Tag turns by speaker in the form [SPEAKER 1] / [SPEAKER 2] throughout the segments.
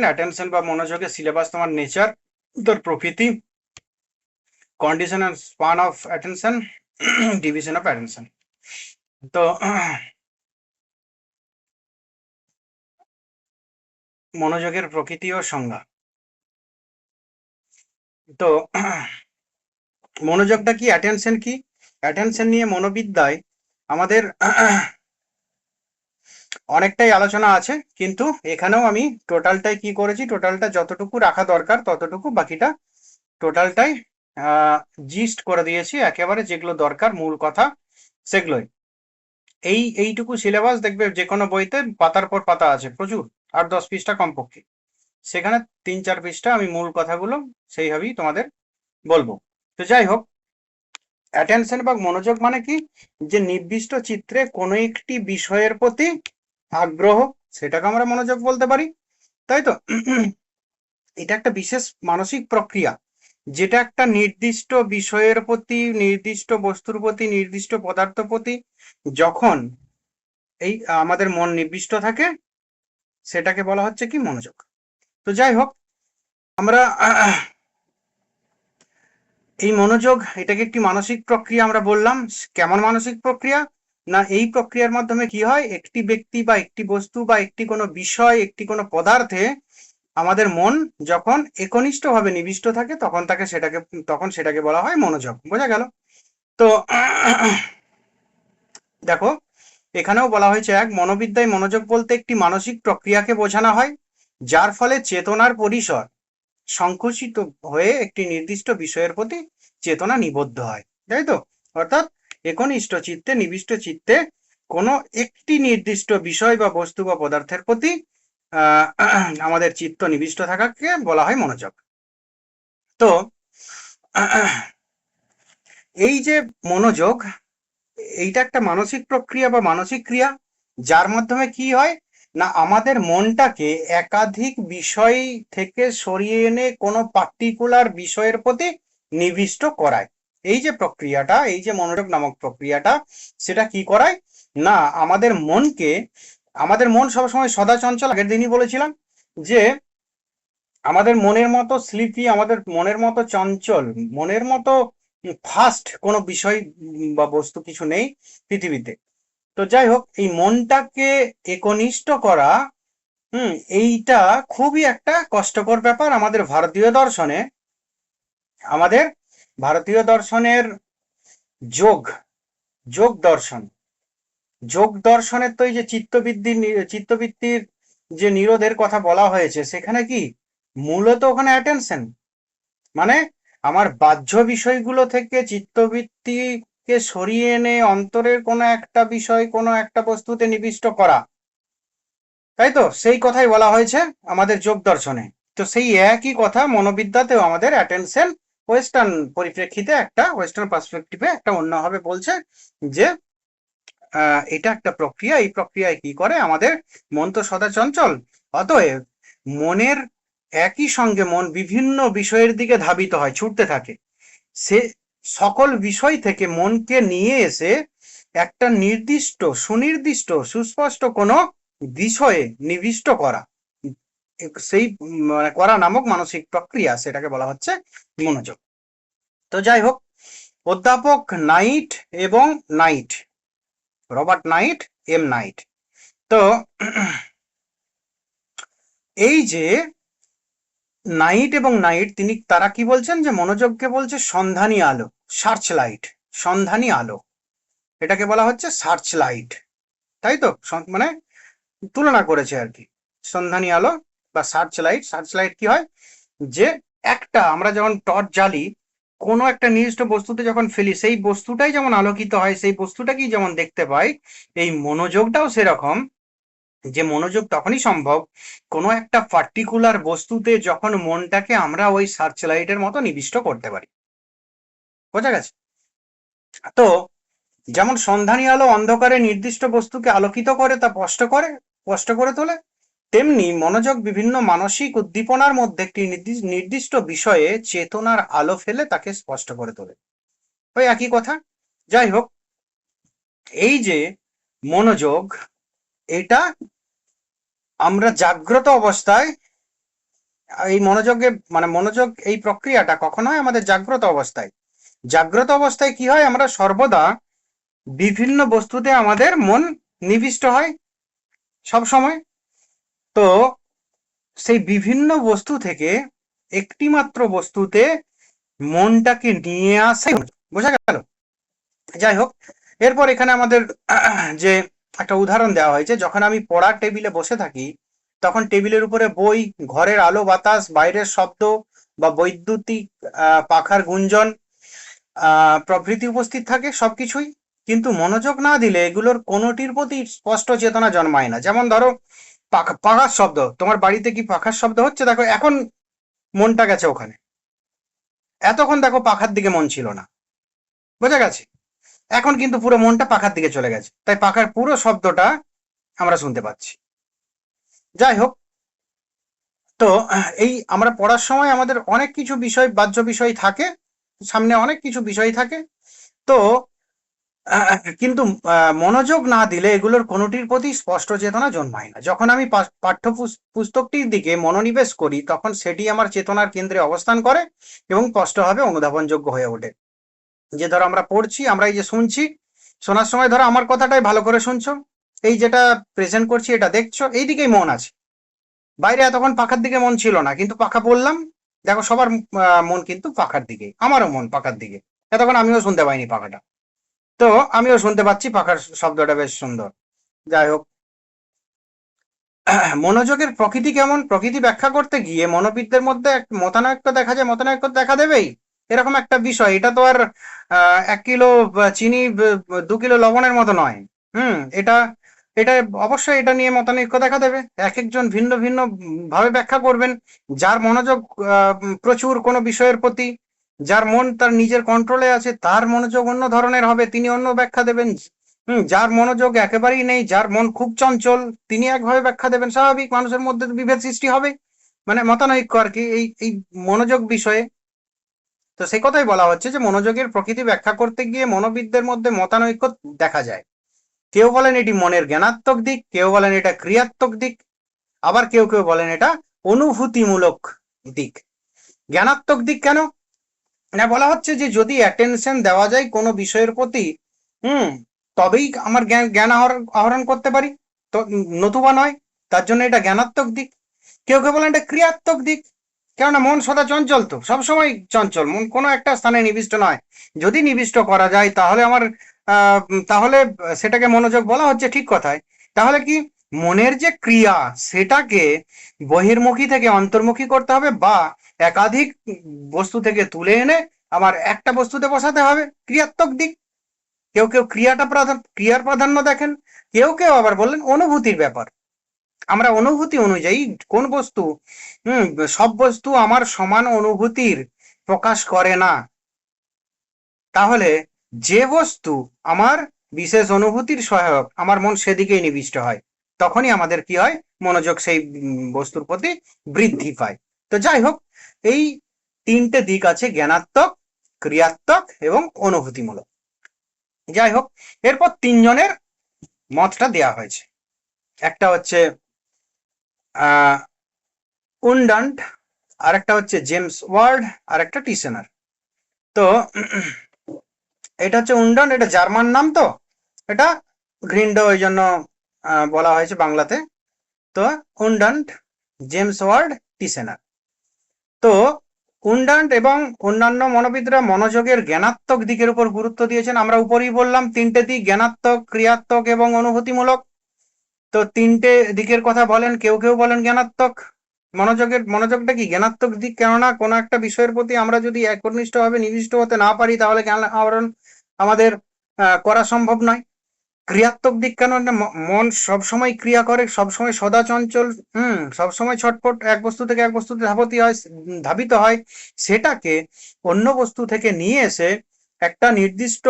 [SPEAKER 1] Attention বা মনোযোগের syllabus তোমার নেচার, তোর প্রকৃতি, condition and span of attention, division of attention. তো মনোযোগের প্রকৃতি ও সংজ্ঞা। তো মনোযোগটা কি, অ্যাটেনশন কি? অ্যাটেনশন নিয়ে মনোবিদ্যায় আমাদের অনেকটাই আলোচনা আছে, কিন্তু এখানেও আমি টোটালটাই কি করেছি, টোটালটা যতটুকু রাখা দরকার ততটুকু, বাকিটা টোটালটাই জিস্ট করে দিয়েছি, একেবারে যেগুলো দরকার মূল কথা সেগুলোই। এইটুকু সিলেবাস দেখবে যে কোনো বইতে পাতার পর পাতা আছে, প্রচুর, 8-10 পৃষ্ঠা কমপক্ষে। সেখানে 3-4 পৃষ্ঠা আমি মূল কথাগুলো সেইভাবেই তোমাদের বলবো। তো যাই হোক, অ্যাটেনশন বা মনোযোগ মানে কি, যে নির্দিষ্ট চিত্রে কোনো একটি বিষয়ের প্রতি আগ্রহ, সেটাকে আমরা মনোযোগ বলতে পারি, তাই তো? এটা একটা বিশেষ মানসিক প্রক্রিয়া, যেটা একটা নির্দিষ্ট বিষয়ের প্রতি, নির্দিষ্ট বস্তুর প্রতি, নির্দিষ্ট পদার্থ প্রতি যখন এই আমাদের মন নিবিষ্ট থাকে, সেটাকে বলা হচ্ছে কি, মনোযোগ। তো যাই হোক, আমরা এই মনোযোগ, এটাকে একটি মানসিক প্রক্রিয়া আমরা বললাম। কেমন মানসিক প্রক্রিয়া? না, এই প্রক্রিয়ার মাধ্যমে কি হয়, একটি ব্যক্তি বা একটি বস্তু বা একটি কোনো বিষয়, একটি কোনো পদার্থে আমাদের মন যখন একনিষ্ঠভাবে নিবিষ্ট থাকে, তখন সেটাকে বলা হয় মনোযোগ। বোঝা গেল? তো দেখো, এখানেও বলা হয়েছে, মনোবিদ্যায় মনোযোগ বলতে একটি মানসিক প্রক্রিয়াকে বোঝানো হয়, যার ফলে চেতনার পরিসর সংকুচিত হয়ে একটি নির্দিষ্ট বিষয়ের প্রতি চেতনা নিবদ্ধ হয়, তাই তো? অর্থাৎ একনিষ্ঠ চিত্তে, নিবিষ্ট চিত্তে কোনো একটি নির্দিষ্ট বিষয় বা বস্তু বা পদার্থের প্রতি আমাদের চিত্ত নিবিষ্ট থাকাকে বলা হয় মনোযোগ। তো এই যে মনোযোগ, এইটা একটা মানসিক প্রক্রিয়া বা মানসিক ক্রিয়া, যার মাধ্যমে কি হয় না, আমাদের মনটাকে একাধিক বিষয় থেকে সরিয়ে এনে কোনো পার্টিকুলার বিষয়ের প্রতি নিবিষ্ট করায়। এই যে প্রক্রিয়াটা, এই যে মনোযোগ নামক প্রক্রিয়াটা, সেটা কি করায় না, আমাদের মন সবসময় সদা চঞ্চল। আগের দিনই বলেছিলাম যে আমাদের মনের মতো স্লিপি, আমাদের মনের মতো চঞ্চল, মনের মতো ফাস্ট কোনো বিষয় বা বস্তু কিছু নেই পৃথিবীতে। তো যাই হোক, এই মনটাকে একনিষ্ঠ করা, এইটা খুবই একটা কষ্টকর ব্যাপার। আমাদের ভারতীয় দর্শনের যোগ যোগ দর্শন, যোগ দর্শনের তো এই যে চিত্তবৃত্তির যে নিরোধের কথা বলা হয়েছে, সেখানে কি মূলত ওখানে অ্যাটেনশন, মানে আমার বাহ্য বিষয়গুলো থেকে চিত্তবৃত্তিকে সরিয়ে এনে অন্তরের কোনো একটা বিষয়, কোনো একটা বস্তুতে নিবিষ্ট করা, তাই তো? সেই কথাই বলা হয়েছে আমাদের যোগ দর্শনে। তো সেই একই কথা মনোবিদ্যাতেও আমাদের অ্যাটেনশন ওয়েস্টার্ন পরিপ্রেক্ষিতে, একটা ওয়েস্টার্ন পার্সপেক্টিভে একটা অন্যভাবে বলছে যে এটা একটা প্রক্রিয়া, এই প্রক্রিয়ায় কি করে, আমাদের মন তো সদা চঞ্চল, অতএব মনের একই সঙ্গে মন বিভিন্ন বিষয়ের দিকে ধাবিত হয়, ছুটতে থাকে। সে সকল বিষয় থেকে মনকে নিয়ে এসে একটা নির্দিষ্ট, সুনির্দিষ্ট, সুস্পষ্ট কোনো বিষয়ে নিবিষ্ট করা, সেই মানে করা নামক মানসিক প্রক্রিয়া, সেটাকে বলা হচ্ছে মনোযোগ। তো যাই হোক, অধ্যাপক নাইট এবং Knight, Robert Knight, M Knight, তো এই যে নাইট এবং নাইট, তারা কি বলছেন, যে মনোযোগকে বলছে সন্ধানী আলো, সার্চ লাইট, সন্ধানী আলো, এটাকে বলা হচ্ছে সার্চ লাইট, তাই তো? মানে তুলনা করেছে আর কি, সন্ধানী আলো বা সার্চ লাইট। সার্চ লাইট কি হয়, যে আমরা যখন টর্চ জ্বালি, কোনো একটা নির্দিষ্ট বস্তুতে যখন ফেলি, সেই বস্তুটাই যেমন আলোকিত হয়, সেই বস্তুটাকেই যেমন দেখতে পাই, এই মনোযোগটাও সেরকম, যে মনোযোগ তখনই সম্ভব কোনো একটা পার্টিকুলার বস্তুতে যখন মনটাকে আমরা ওই সার্চ লাইটের মতো নিবিষ্ট করতে পারি। বোঝা গেছে? তো যেমন সন্ধানী আলো অন্ধকারে নির্দিষ্ট বস্তুকে আলোকিত করে, তা স্পষ্ট করে তোলে, তেমনি মনোযোগ বিভিন্ন মানসিক উদ্দীপনার মধ্যে একটি নির্দিষ্ট বিষয়ে চেতনার আলো ফেলে তাকে স্পষ্ট করে তোলে। ওই একই কথা। যাই হোক, এই যে মনোযোগ, এটা আমরা জাগ্রত অবস্থায় এই মনোযোগে মানে মনোযোগ এই প্রক্রিয়াটা কখন হয়? আমাদের জাগ্রত অবস্থায়। জাগ্রত অবস্থায় কি হয়? আমরা সর্বদা বিভিন্ন বস্তুতে আমাদের মন নিবিষ্ট হয় সব সময়। তো সেই বিভিন্ন বস্তু থেকে একটি মাত্র বস্তুতে মনটাকে নিয়ে আসে, বোঝা গেল? যাই হোক, এরপর এখানে আমাদের যে একটা উদাহরণ দেওয়া হয়েছে, যখন আমি পড়ার টেবিলে বসে থাকি তখন টেবিলের উপরে বই, ঘরের আলো বাতাস, বাইরের শব্দ বা বৈদ্যুতিক পাখার গুঞ্জন প্রভৃতি উপস্থিত থাকে সবকিছুই, কিন্তু মনোযোগ না দিলে এগুলোর কোনোটির প্রতি স্পষ্ট চেতনা জন্মায় না। যেমন ধরো পাখার শব্দ, তোমার বাড়িতে কি পাখার শব্দ হচ্ছে? দেখো এখন মনটা গেছে ওখানে, এতক্ষণ দেখো পাখার দিকে মন ছিল না, বোঝা গেছে? এখন কিন্তু পুরো মনটা পাখার দিকে চলে গেছে, তাই পাখার পুরো শব্দটা আমরা শুনতে পাচ্ছি। যাই হোক, তো এই আমরা পড়ার সময় আমাদের অনেক কিছু বিষয়, বাহ্য বিষয় থাকে, সামনে অনেক কিছু বিষয় থাকে। তো কিন্তু মনোযোগ না দিলে এগুলোর কোনোটির প্রতি স্পষ্ট চেতনা জন্মায় না। যখন আমি পাঠ্য পুস্তকটির দিকে মনোনিবেশ করি তখন সেটি আমার চেতনার কেন্দ্রে অবস্থান করে এবং স্পষ্টভাবে অনুধাবনযোগ্য হয়ে ওঠে। যে ধরো আমরা পড়ছি, আমরা এই যে শুনছি, শোনার সময় ধরো আমার কথাটাই ভালো করে শুনছো, এই যেটা প্রেজেন্ট করছি এটা দেখছো, এই দিকেই মন আছে। বাইরে এতক্ষণ পাখার দিকে মন ছিল না, কিন্তু পাখা বললাম, দেখো সবার মন কিন্তু পাখার দিকে, আমারও মন পাখার দিকে। এতক্ষণ আমিও শুনতে পাইনি পাখাটা, তো আমিও শুনতে পাচ্ছি পাখার শব্দটা বেশ সুন্দর। যাই হোক, মনোযোগের প্রকৃতি কেমন, প্রকৃতি ব্যাখ্যা করতে গিয়ে মনোবিদদের মধ্যে মতানৈক্য দেখা যায়, মতানৈক্য দেখা দেবেই, এরকম একটা বিষয়। এটা তো আর 1 কিলো চিনি 2 কিলো লবণের মতো নয়। এটা এটা অবশ্যই এটা নিয়ে মতানৈক্য দেখা দেবে, এক একজন ভিন্ন ভিন্ন ভাবে ব্যাখ্যা করবেন। যার মনোযোগ প্রচুর কোনো বিষয়ের প্রতি, যার মন তার নিজের কন্ট্রোলে আছে, তার মনোযোগ অন্য ধরনের হবে, তিনি অন্য ব্যাখ্যা দেবেন। যার মনোযোগ একেবারেই নেই, যার মন খুব চঞ্চল, তিনি একভাবে ব্যাখ্যা দেবেন। স্বাভাবিক, মানুষের মধ্যে বিভেদ সৃষ্টি হবে, মানে মতানৈক্য আর কি এই মনোযোগ বিষয়ে। তো সেই কথাই বলা হচ্ছে যে মনোযোগের প্রকৃতি ব্যাখ্যা করতে গিয়ে মনোবিদদের মধ্যে মতানৈক্য দেখা যায়। কেউ বলেন এটি মনের জ্ঞানাত্মক দিক, কেউ বলেন এটা ক্রিয়াত্মক দিক, আবার কেউ কেউ বলেন এটা অনুভূতিমূলক দিক। জ্ঞানাত্মক দিক কেন না? বলা হচ্ছে যে যদি অ্যাটেনশন দেওয়া যায় কোনো বিষয়ের প্রতি, হুম তবেই আমার জ্ঞান জ্ঞান আহরণ করতে পারি, তো নতুবা নয়, তার জন্য এটা জ্ঞানাত্মক দিক। কেউ কেউ বলেন এটা ক্রিয়াত্মক দিক, কেননা মন সদা চঞ্চল, তো সবসময় চঞ্চল মন, কোনো একটা স্থানে নিবিষ্ট নয়। যদি নিবিষ্ট করা যায় তাহলে আমার তাহলে সেটাকে মনোযোগ বলা হচ্ছে, ঠিক কথায়। তাহলে কি মনের যে ক্রিয়া সেটাকে বহির্মুখী থেকে অন্তর্মুখী করতে হবে, বা একাধিক বস্তু থেকে তুলে এনে আমার একটা বস্তুতে বসাতে হবে, ক্রিয়াত্মক দিক। কেউ কেউ ক্রিয়ার প্রাধান্য দেখেন, কেউ কেউ আবার বললেন অনুভূতির ব্যাপার। আমরা অনুভূতি অনুযায়ী কোন বস্তু, সব বস্তু আমার সমান অনুভূতির প্রকাশ করে না। তাহলে যে বস্তু আমার বিশেষ অনুভূতির সহায়ক, আমার মন সেদিকেই নিবিষ্ট হয়, তখনই আমাদের কি হয়? মনোযোগ সেই বস্তুর প্রতি বৃদ্ধি পায়। তো যাই হোক, এই 3টে দিক আছে, জ্ঞানাত্মক, ক্রিয়াত্মক এবং অনুভূতিমূলক। যাই হোক, এরপর 3জনের মতটা দেয়া হয়েছে। একটা হচ্ছে উন্ডান্ট, আর একটা হচ্ছে জেমস ওয়ার্ড, আর একটা টিসেনার। তো এটা হচ্ছে উন্ডান্ট, এটা জার্মান নাম, তো এটা গ্রিন্ডো ওই জন্য বলা হয়েছে বাংলাতে। তো উন্ডান্ট, জেমস ওয়ার্ড, টিসেনার। তো উন্ডান্ট এবং অন্যান্য মনোবিদরা মনোযোগের জ্ঞানাত্মক দিকের উপর গুরুত্ব দিয়েছেন। আমরা উপরেই বললাম 3টে দিক, জ্ঞানাত্মক, ক্রিয়াত্মক এবং অনুভূতিমূলক। তো 3টে দিকের কথা বলেন, কেউ কেউ বলেন জ্ঞানাত্মক। মনোযোগটা কি জ্ঞানাত্মক দিক, কেননা কোনো একটা বিষয়ের প্রতি আমরা যদি একনিষ্ঠভাবে নিবিষ্ট হতে না পারি তাহলে জ্ঞান আহরণ আমাদের করা সম্ভব নয়। ক্রিয়াত্মক দিক কেন না? মন সবসময় ক্রিয়া করে, সবসময় সদা চঞ্চল, সবসময় ছটফট, এক বস্তু থেকে এক বস্তুতে ধাবিত হয়, সেটাকে অন্য বস্তু থেকে নিয়ে এসে একটা নির্দিষ্ট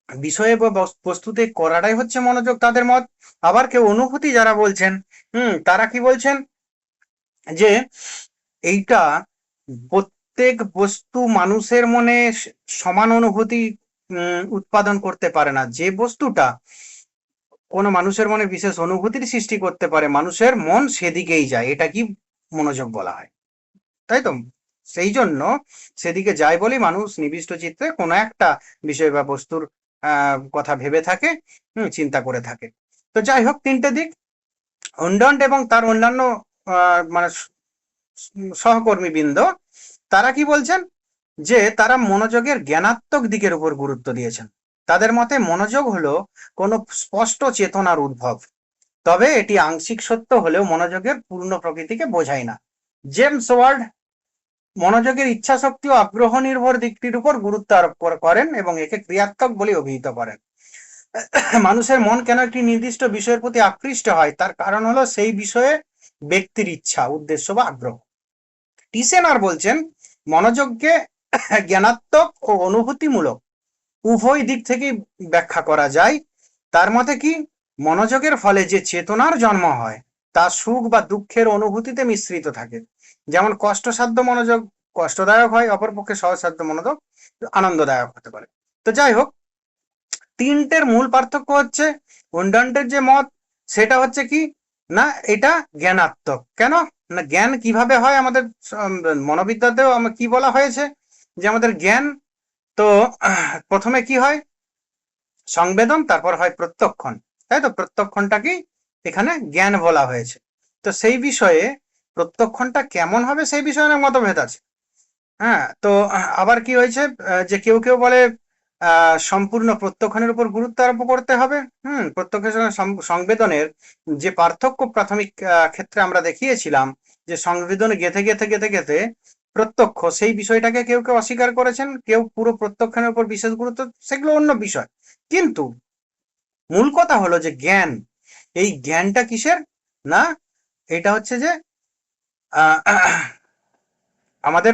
[SPEAKER 1] বিষয়ে বা বস্তুতে করাটাই হচ্ছে মনোযোগ, তাদের মত। আবার কেউ অনুভূতি যারা বলছেন, তারা কি বলছেন? যে এইটা প্রত্যেক বস্তু মানুষের মনে সমান অনুভূতি উৎপাদন করতে পারে না। যে বস্তুটা কোনো মানুষের মনে বিশেষ অনুভূতির সৃষ্টি করতে পারে, মানুষের মন সেদিকেই যায়, এটা কি মনোযোগ বলা হয়। তাই তো? সেই জন্য সেদিকে যায় বলেই মানুষ নিবিষ্ট চিত্তে কোনো একটা বিষয় বা বস্তুর কথা ভেবে থাকে, চিন্তা করে থাকে। তো যাই হোক, তিনটে দিক। হুন্ডন্ট এবং তার অন্যান্য মানে সহকর্মীবৃন্দ, তারা কি বলছেন, যে তারা মনোযোগের জ্ঞানাত্মক দিকের উপর গুরুত্ব দিয়েছেন। তাদের মতে মনোযোগ হলো কোনো স্পষ্ট চেতনার উদ্ভব, তবে এটি আংশিক সত্য হলেও মনোযোগের পূর্ণ প্রকৃতিকে বোঝায় না। জেমস ওয়ার্ড মনোযোগের ইচ্ছাশক্তি ও আগ্রহ নির্ভর দিকটির উপর গুরুত্ব আরোপ করেন এবং একে ক্রিয়াত্মক বলে অভিহিত করেন। মানুষের মন কেন একটি নির্দিষ্ট বিষয়ের প্রতি আকৃষ্ট হয়, তার কারণ হলো সেই বিষয়ে ব্যক্তির ইচ্ছা, উদ্দেশ্য বা আগ্রহ। টিসেনার বলছেন মনোযোগকে জ্ঞানাত্মক ও অনুভূতিমূলক উভয় দিক থেকেই ব্যাখ্যা করা যায়। তার মতে কি, মনোযোগের ফলে যে চেতনার জন্ম হয় তা সুখ বা দুঃখের অনুভূতিতে মিশ্রিত থাকে। যেমন কষ্টসাধ্য মনোযোগ কষ্টদায়ক হয়, অপরপক্ষে সহজসাধ্য মনোযোগ আনন্দদায়ক হতে পারে। তো যাই হোক, তিনটের মূল পার্থক্য হচ্ছে, উন্ডান্টের যে মত সেটা হচ্ছে কি না, এটা জ্ঞানাত্মক। কেন না, জ্ঞান কিভাবে হয় আমাদের মনোবিদ্যাতেও কি বলা হয়েছে, যে আমাদের জ্ঞান তো প্রথমে কি হয়, সংবেদন, তারপর হয় প্রত্যক্ষণ। তাই তো? প্রত্যক্ষণটাকেই এখানে জ্ঞান বলা হয়েছে। তো সেই বিষয়ে প্রত্যক্ষণটা কেমন হবে সেই বিষয়ে অনেক মতভেদ আছে। হ্যাঁ, তো আবার কি হয়েছে, যে কেউ কেউ বলে সম্পূর্ণ প্রত্যক্ষণের উপর গুরুত্ব আরোপ করতে হবে। প্রত্যক্ষের সঙ্গে সংবেদনের যে পার্থক্য প্রাথমিক ক্ষেত্রে আমরা দেখিয়েছিলাম, যে সংবেদনে গেঁথে গেঁথে গেঁথে গেঁথে প্রত্যক্ষ, সেই বিষয়টাকে কেউ কেউ অস্বীকার করেছেন, কেউ পুরো প্রত্যক্ষণের উপর বিশেষ গুরুত্ব, সেগুলো অন্য বিষয়। কিন্তু মূল কথা হলো যে জ্ঞান, এই জ্ঞানটা কিসের না, এটা হচ্ছে যে আমাদের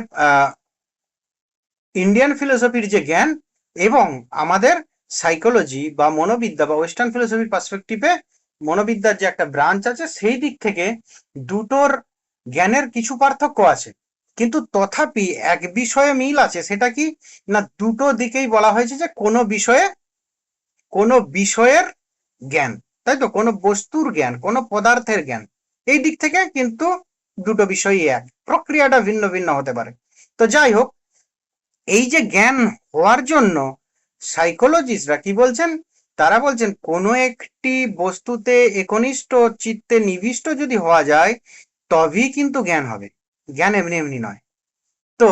[SPEAKER 1] ইন্ডিয়ান ফিলোসফির যে জ্ঞান এবং আমাদের সাইকোলজি বা মনোবিদ্যা বা ওয়েস্টার্ন ফিলোসফির পার্সপেক্টিভে মনোবিদ্যার যে একটা ব্রাঞ্চ আছে, সেই দিক থেকে দুটোর জ্ঞানের কিছু পার্থক্য আছে, কিন্তু তথাপি এক বিষয়ে মিল আছে। সেটা কি না, দুটো দিকেই বলা হয়েছে যে কোনো বিষয়ের জ্ঞান, তাই তো, কোনো বস্তুর জ্ঞান, কোনো পদার্থের জ্ঞান, এই দিক থেকে কিন্তু দুটো বিষয়ই এক, প্রক্রিয়াটা ভিন্ন ভিন্ন হতে পারে। তো যাই হোক, এই যে জ্ঞান হওয়ার জন্য সাইকোলজিস্টরা কি বলছেন, তারা বলছেন কোনো একটি বস্তুতে একনিষ্ঠ চিত্তে নিবিষ্ট যদি হওয়া যায় তবেই কিন্তু জ্ঞান হবে, জ্ঞান এমনি এমনি নয়। তো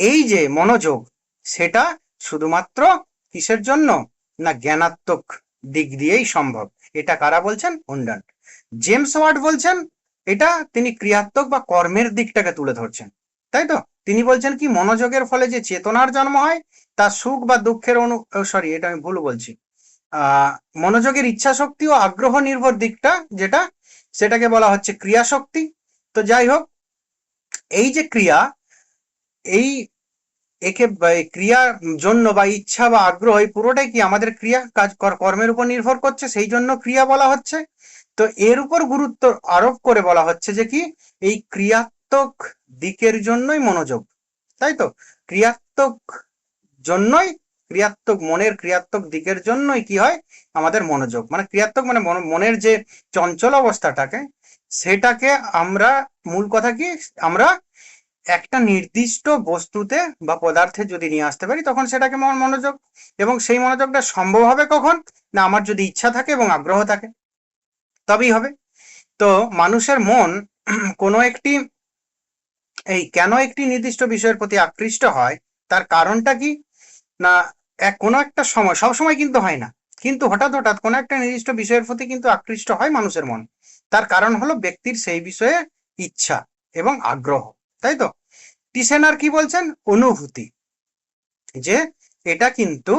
[SPEAKER 1] এই যে মনোযোগ, সেটা শুধুমাত্র কিসের জন্য না, জ্ঞানাত্মক দিক দিয়েই সম্ভব। এটা কারা বলছেন, হুন্ডান্ট। জেমস ওয়ার্ড বলছেন এটা তিনি ক্রিয়াত্মক বা কর্মের দিকটাকে তুলে ধরছেন। তাই তো? তিনি বলছেন কি, মনোযোগের ফলে যে চেতনার জন্ম হয় তা সুখ বা দুঃখের সরি, এটা আমি ভুল বলছি। মনোযোগের ইচ্ছা শক্তি ও আগ্রহ নির্ভর দিকটা যেটা, সেটাকে বলা হচ্ছে ক্রিয়া শক্তি। তো যাই হোক, এই যে ক্রিয়া, এই একে ক্রিয়ার জন্য বা ইচ্ছা বা আগ্রহ, এই পুরোটাই কি আমাদের ক্রিয়া কাজ কর্মের উপর নির্ভর করছে, সেই জন্য ক্রিয়া বলা হচ্ছে। তো এর উপর গুরুত্ব আরোপ করে বলা হচ্ছে যে কি, এই ক্রিয়াত্মক দিকের জন্যই মনোযোগ। তাই তো? ক্রিয়াত্মক জন্যই, ক্রিয়াত্মক মনের ক্রিয়াত্মক দিকের জন্যই কি হয়, আমাদের মনোযোগ। মানে ক্রিয়াত্মক মানে মনের যে চঞ্চল অবস্থাটাকে, সেটাকে আমরা, মূল কথা কি, আমরা একটা নির্দিষ্ট বস্তুতে বা পদার্থে যদি নিয়ে আসতে পারি তখন সেটাকে মনোযোগ। এবং সেই মনোযোগটা সম্ভব হবে কখন না, আমার যদি ইচ্ছা থাকে এবং আগ্রহ থাকে, তবেই হবে। তো মানুষের মন কোনো একটি, কেন একটি নির্দিষ্ট বিষয়ের প্রতি আকৃষ্ট হয়, তার কারণটা কি না, কোনো একটা সময়, সব সময় কিন্তু হয় না, কিন্তু হঠাৎ হঠাৎ কোনো একটা নির্দিষ্ট বিষয়ের প্রতি কিন্তু আকৃষ্ট হয় মানুষের মন। তার কারণ হলো ব্যক্তির সেই বিষয়ে ইচ্ছা এবং আগ্রহ। তাই তো? টিসেনার কি বলছেন, অনুভূতি, যে এটা কিন্তু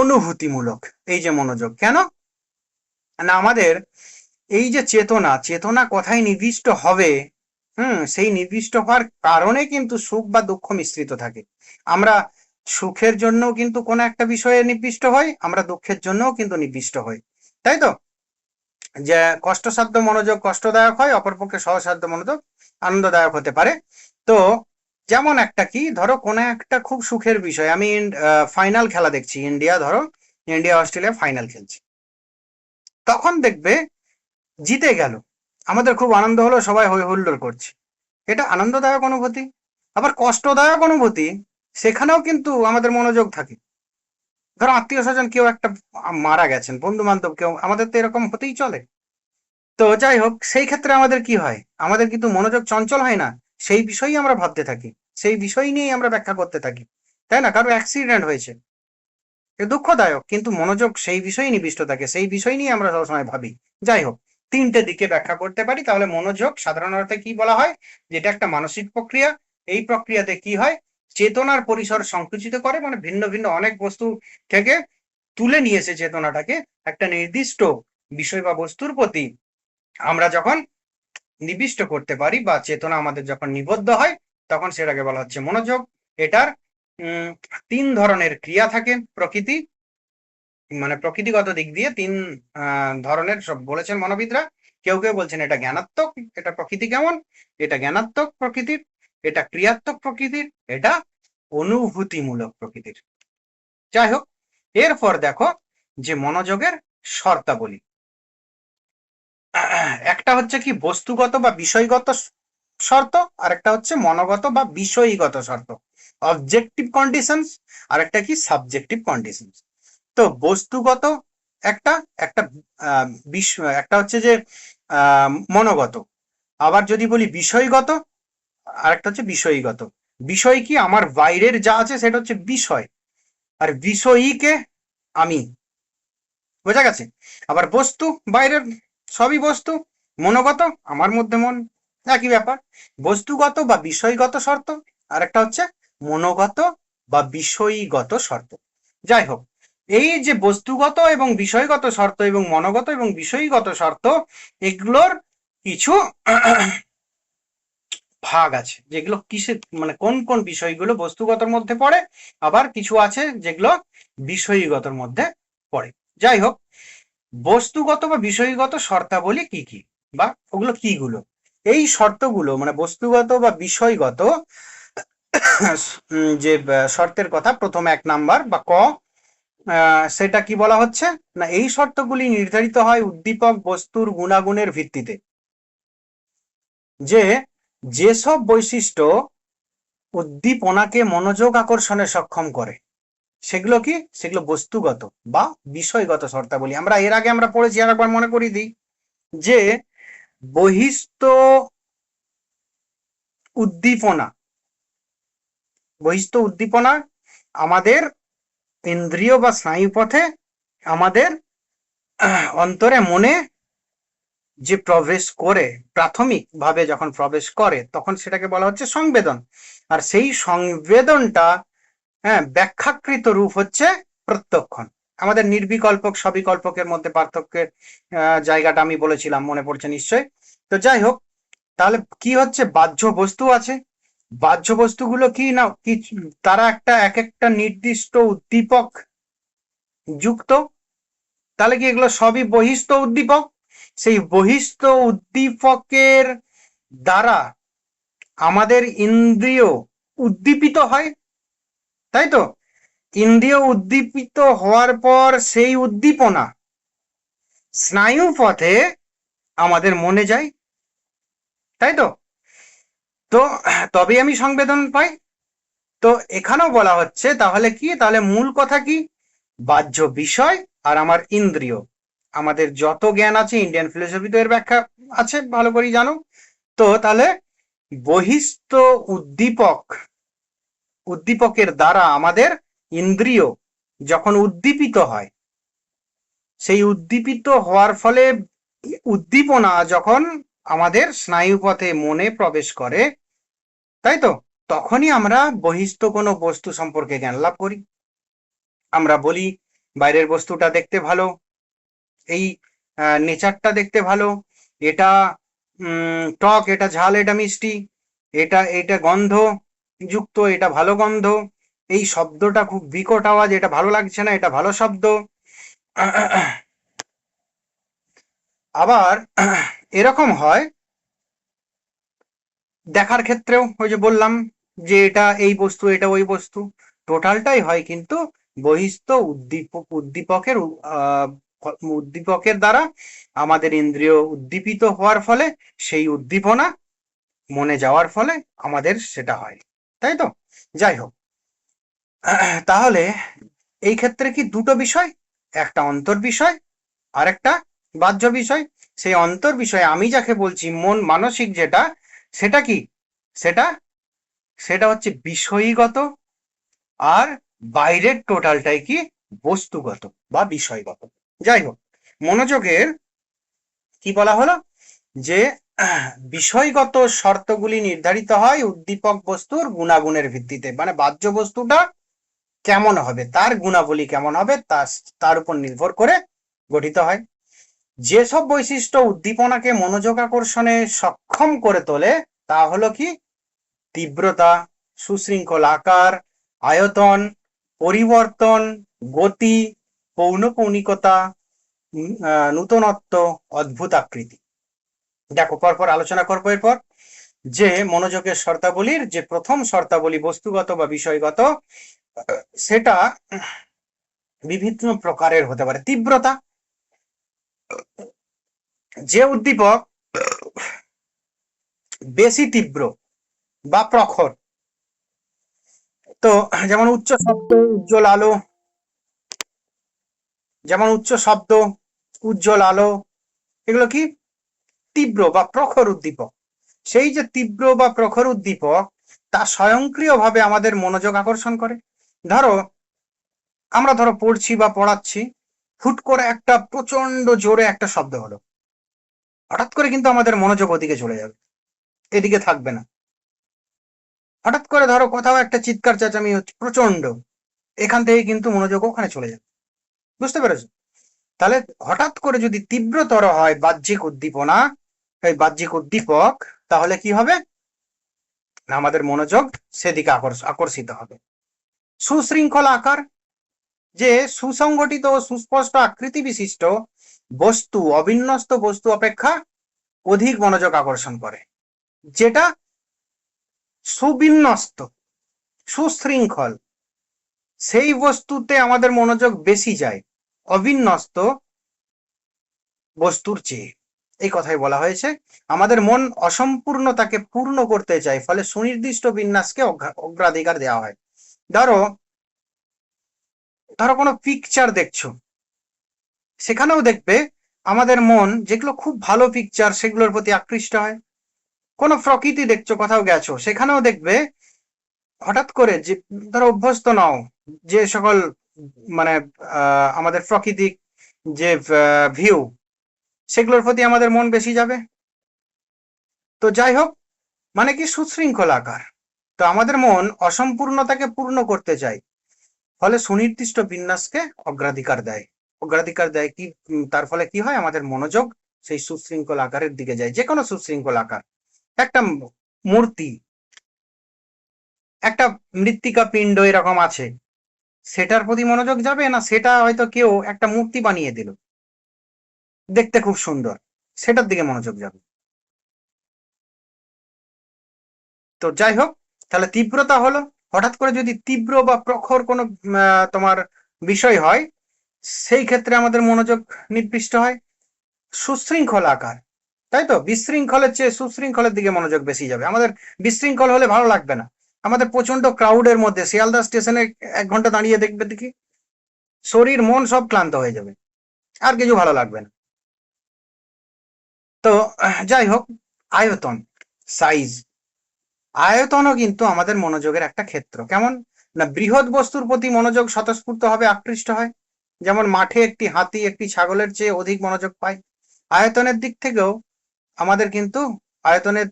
[SPEAKER 1] অনুভূতিমূলক। এই যে মনোযোগ, কেন না, আমাদের এই যে চেতনা, চেতনা কোথায় নির্দিষ্ট হবে, সেই নির্দিষ্ট হওয়ার কারণে কিন্তু সুখ বা দুঃখ মিশ্রিত থাকে। আমরা সুখের জন্যও কিন্তু কোনো একটা বিষয়ে নির্দিষ্ট হই, আমরা দুঃখের জন্যও কিন্তু নির্দিষ্ট হই। তাই তো? যে কষ্টসাধ্য মনোযোগ কষ্টদায়ক হয়, অপরপক্ষে সহসাধ্য মনোযোগ আনন্দদায়ক হতে পারে। তো যেমন একটা কি, ধরো কোনো একটা খুব সুখের বিষয়, আমি ফাইনাল খেলা দেখছি, ইন্ডিয়া অস্ট্রেলিয়া ফাইনাল খেলছি, তখন দেখবে জিতে গেল, আমাদের খুব আনন্দ হলো, সবাই হই হুল্লোড় করছে। এটা আনন্দদায়ক অনুভূতি। আবার কষ্টদায়ক অনুভূতি, সেখানেও কিন্তু আমাদের মনোযোগ থাকে। ধরো আত্মীয় স্বজন কেউ একটা মারা গেছেন, বন্ধু বান্ধব কেউ, আমাদের তো এরকম হতেই চলে। তো যাই হোক, সেই ক্ষেত্রে আমাদের কি হয়, আমাদের কিন্তু মনোযোগ চঞ্চল হয় না, সেই বিষয়ই আমরা ভাবতে থাকি, সেই বিষয় নিয়েই আমরা ব্যাখ্যা করতে থাকি, তাই না? কারো অ্যাক্সিডেন্ট হয়েছে, এ দুঃখদায়ক, কিন্তু মনোযোগ সেই বিষয়ই নিবিষ্ট থাকে, সেই বিষয় নিয়ে আমরা সবসময় ভাবি। যাই হোক, তিনটে দিকে ব্যাখ্যা করতে পারি। তাহলে মনোযোগ সাধারণ অর্থে কি বলা হয়, যেটা একটা মানসিক প্রক্রিয়া। এই প্রক্রিয়াতে কি হয়, চেতনার পরিসর সংকুচিত করে, মানে ভিন্ন ভিন্ন অনেক বস্তু থেকে তুলে নিয়ে এসে চেতনাটাকে একটা নির্দিষ্ট বিষয় বা বস্তুর প্রতি আমরা যখন নিবিষ্ট করতে পারি, বা চেতনা আমাদের যখন নিবদ্ধ হয়, তখন সেটাকে বলা হচ্ছে মনোযোগ। এটার তিন ধরনের ক্রিয়া থাকে প্রকৃতি, মানে প্রকৃতিগত দিক দিয়ে তিন ধরনের সব বলেছেন মনোবিদরা। কেউ কেউ বলছেন এটা জ্ঞানাত্মক, এটা প্রকৃতি কেমন, এটা জ্ঞানাত্মক প্রকৃতির, এটা ক্রিয়াত্মক প্রকৃতির, এটা অনুভূতিমূলক প্রকৃতির। যাই হোক, এরপর দেখো যে মনোযোগের শর্তাবলী। একটা হচ্ছে কি বস্তুগত বা বিষয়গত শর্ত, আর একটা হচ্ছে মনোগত বা বিষয়গত শর্ত, অবজেক্টিভ কন্ডিশনস, আর একটা কি সাবজেক্টিভ কন্ডিশনস। তো বস্তুগত একটা একটা একটা হচ্ছে যে মনোগত, আবার যদি বলি বিষয়গত, আর একটা হচ্ছে বিষয়গত। বিষয় কি, আমার বাইরের যা আছে সেটা হচ্ছে বিষয়, আর বিষয়ীকে আমি, বোঝা গেছে? আবার বস্তু বাইরের, সবই বস্তু। মনোগত, আমার মধ্যে মন, একই ব্যাপার। বস্তুগত বা বিষয়গত শর্ত, আর একটা হচ্ছে মনোগত বা বিষয়গত শর্ত। যাই হোক, এই যে বস্তুগত এবং বিষয়গত শর্ত এবং মনোগত এবং বিষয়গত শর্ত, এগুলোর কিছু ভাগ আছে, যেগুলো কিসে, মানে কোন কোন বিষয়গুলো বস্তুগতর মধ্যে পড়ে, আবার কিছু আছে যেগুলো বিষয়গতর মধ্যে পড়ে। যাই হোক, বস্তুগত বা বিষয়গত শর্তাবলী কি কি, বা ওগুলো কিগুলো? এই শর্তগুলো মানে বস্তুগত বা বিষয়গত যে শর্তের কথা, প্রথম 1 নাম্বার বা ক, সেটা কি বলা হচ্ছে না, এই শর্তগুলি নির্ধারিত হয় উদ্দীপক বস্তুর গুণাগুণের ভিত্তিতে। যে যেসব বৈশিষ্ট্য উদ্দীপনাকে মনোযোগ আকর্ষণে সক্ষম করে, সেগুলো কি, সেগুলো বস্তুগত বা বিষয়গত শর্তাবলী। আমরা এর আগে আমরা পড়েছি, আর একবার মনে করিয়ে দিই, যে বহিস্থ উদ্দীপনা, বহিস্থ উদ্দীপনা আমাদের ইন্দ্রিয় বা স্নায়ুপথে, আমাদের অন্তরে মনে যে প্রবেশ করে, প্রাথমিক ভাবে যখন প্রবেশ করে, তখন সেটাকে বলা হচ্ছে সংবেদন। আর সেই সংবেদনটা, হ্যাঁ, ব্যাখ্যাকৃত রূপ হচ্ছে প্রত্যক্ষণ। আমাদের নির্বিকল্পক সবিকল্পকের মধ্যে পার্থক্যের জায়গাটা আমি বলেছিলাম, মনে পড়ছে নিশ্চয়। তো যাই হোক, তাহলে কি হচ্ছে, বাহ্য বস্তু আছে, বাহ্য বস্তুগুলো কি না কি, তারা একটা এক একটা নির্দিষ্ট উদ্দীপক যুক্ত। তাহলে কি এগুলো সবই বহিস্থ উদ্দীপক? সেই বহিস্থ উদ্দীপকের দ্বারা আমাদের ইন্দ্রিয় উদ্দীপিত হয়, তাই তো? ইন্দ্রিয় উদ্দীপিত হওয়ার পর সেই উদ্দীপনা স্নায়ু পথে আমাদের মনে যায়, তাই তো? তো তবেই আমি সংবেদন পাই। তো এখানেও বলা হচ্ছে তাহলে কি, তাহলে মূল কথা কি, বাহ্য বিষয় আর আমার ইন্দ্রিয়, আমাদের যত জ্ঞান আছে, ইন্ডিয়ান ফিলোসফিতে এর ব্যাখ্যা আছে, ভালো করেই জানো। তো তাহলে বহিস্থ উদ্দীপক, উদ্দীপকের দ্বারা আমাদের ইন্দ্রিয় যখন উদ্দীপিত হয়, সেই উদ্দীপিত হওয়ার ফলে উদ্দীপনা যখন আমাদের স্নায়ুপথে মনে প্রবেশ করে, তাই তো, তখনই আমরা বহিস্থ কোনো বস্তু সম্পর্কে জ্ঞান লাভ করি। আমরা বলি বাইরের বস্তুটা দেখতে ভালো, এই নেচারটা দেখতে ভালো, এটা টক, এটা ঝাল, এটা মিষ্টি, এটা এটা গন্ধ যুক্ত, এটা ভালো গন্ধ, এই শব্দটা খুব বিকট আওয়াজ, এটা ভালো লাগছে না, এটা ভালো শব্দ। আবার এরকম হয় দেখার ক্ষেত্রেও, ওই যে বললাম যে এটা এই বস্তু, এটা ওই বস্তু, টোটালটাই হয় কিন্তু বহিস্থ উদ্দীপকের উদ্দীপকের দ্বারা আমাদের ইন্দ্রিয় উদ্দীপিত হওয়ার ফলে সেই উদ্দীপনা মনে যাওয়ার ফলে আমাদের সেটা হয়, তাই তো? যাই হোক, তাহলে এই ক্ষেত্রে কি দুটো বিষয়, একটা অন্তর বিষয় আর একটা বাহ্য বিষয়। সেই অন্তর বিষয় আমি যাকে বলছি মন মানসিক যেটা, সেটা কি, সেটা সেটা হচ্ছে বিষয়গত, আর বাইরের টোটালটাই কি বস্তুগত বা বিষয়গত। যাই হোক, মনোযোগের কি বলা হলো, যে বিষয়গত শর্তগুলি নির্ধারিত হয় উদ্দীপক বস্তুর গুণাগুণের ভিত্তিতে, মানে বাহ্য বস্তুটা কেমন হবে, তার গুণাবলী কেমন হবে, তার উপর নির্ভর করে গঠিত হয়। যেসব বৈশিষ্ট্য উদ্দীপনাকে মনোযোগ আকর্ষণে সক্ষম করে তোলে তা হলো কি, তীব্রতা, সুশৃঙ্খল আকার, আয়তন, পরিবর্তন, গতি, পৌনঃপুনিকতা, নূতনত্ব, অদ্ভুত আকৃতি। দেখো পরপর আলোচনা করবো এরপর, যে মনোযোগের শর্তাবলীর যে প্রথম শর্তাবলী বস্তুগত বা বিষয়গত, সেটা বিভিন্ন প্রকারের হতে পারে। তীব্রতা, যে উদ্দীপক বেশি তীব্র বা প্রখর, তো যেমন উচ্চ শব্দ, উজ্জ্বল আলো, যেমন উচ্চ শব্দ, উজ্জ্বল আলো, এগুলো কি তীব্র বা প্রখর উদ্দীপক। সেই যে তীব্র বা প্রখর উদ্দীপক, তা স্বয়ংক্রিয়ভাবে আমাদের মনোযোগ আকর্ষণ করে। ধরো আমরা পড়ছি বা পড়াচ্ছি, হুট করে একটা প্রচন্ড জোরে একটা শব্দ হলো, হঠাৎ করে কিন্তু আমাদের মনোযোগ ওদিকে চলে যাবে, এদিকে থাকবে না। হঠাৎ করে ধরো কোথাও একটা চিৎকার চেঁচামেচি হচ্ছে প্রচন্ড, এখান থেকে কিন্তু মনোযোগ ওখানে চলে যাবে। বুঝতে পেরেছো? তাহলে হঠাৎ করে যদি তীব্রতর হয় বাহ্যিক উদ্দীপনা, এই বাহ্যিক উদ্দীপক, তাহলে কি হবে, আমাদের মনোযোগ সেদিকে আকর্ষিত হবে। সুশৃঙ্খল আকার, যে সুসংগঠিত ও সুস্পষ্ট আকৃতি বিশিষ্ট বস্তু অবিন্যস্ত বস্তু অপেক্ষা অধিক মনোযোগ আকর্ষণ করে। যেটা সুবিন্যস্ত, সুশৃঙ্খল, সেই বস্তুতে আমাদের মনোযোগ বেশি যায় অবিন্যস্ত বস্তুর চেয়ে। এই কথাই বলা হয়েছে, আমাদের মন অসম্পূর্ণতাকে পূর্ণ করতে চায়, ফলে সুনির্দিষ্ট বিন্যাসকে অগ্রাধিকার দেওয়া হয়। ধরো ধরো কোনো পিকচার দেখছো, সেখানেও দেখবে আমাদের মন যেগুলো খুব ভালো পিকচার সেগুলোর প্রতি আকৃষ্ট হয়। কোনো প্রকৃতি দেখছো, কোথাও গেছো, সেখানেও দেখবে হঠাৎ করে, যে ধরো অভ্যস্ত নও যে সকল মানে আমাদের প্রাকৃতিক যে ভিউ, সেগুলোর প্রতি আমাদের মন বেশি যাবে। তো যাই হোক, মানে কি সুশৃঙ্খল আকার, তো আমাদের মন অসম্পূর্ণতাকে পূর্ণ করতে চায়, ফলে সুনির্দিষ্ট বিন্যাসকে অগ্রাধিকার দেয়। অগ্রাধিকার দেয় কি, তার ফলে কি হয়, আমাদের মনোযোগ সেই সুশৃঙ্খল আকারের দিকে যায়। যে কোনো সুশৃঙ্খল আকার, একটা মূর্তি, একটা মৃত্তিকা পিণ্ড এরকম আছে, সেটার প্রতি মনোযোগ যাবে না, সেটা হয়তো কেউ একটা মূর্তি বানিয়ে দিল, দেখতে খুব সুন্দর, সেটার দিকে মনোযোগ যাবে। তো যাই হোক, তাহলে তীব্রতা হলো, হঠাৎ করে যদি তীব্র বা প্রখর কোনো তোমার বিষয় হয়, সেই ক্ষেত্রে আমাদের মনোযোগ নির্দিষ্ট হয়। সুশৃঙ্খল আকার, তাই তো, বিশৃঙ্খলের চেয়ে সুশৃঙ্খলের দিকে মনোযোগ বেশি যাবে। আমাদের বিশৃঙ্খল হলে ভালো লাগবে না, আমাদের প্রচন্ড ক্রাউডের মধ্যে শিয়ালদা স্টেশনে 1 ঘন্টা দাঁড়িয়ে দেখবে দেখি, শরীর মন সব ক্লান্ত হয়ে যাবে, আর কিছু ভালো লাগবে না। তো যাই হোক, আয়তন, সাইজ, আয়তনও কিন্তু আমাদের মনোযোগের একটা ক্ষেত্র। কেমন না, বৃহৎ বস্তুর প্রতি মনোযোগ স্বতঃস্ফূর্ত ভাবে আকৃষ্ট হয়। যেমন মাঠে একটি হাতি একটি ছাগলের চেয়ে অধিক মনোযোগ পায়। আয়তনের দিক থেকেও আমাদের কিন্তু, আয়তনের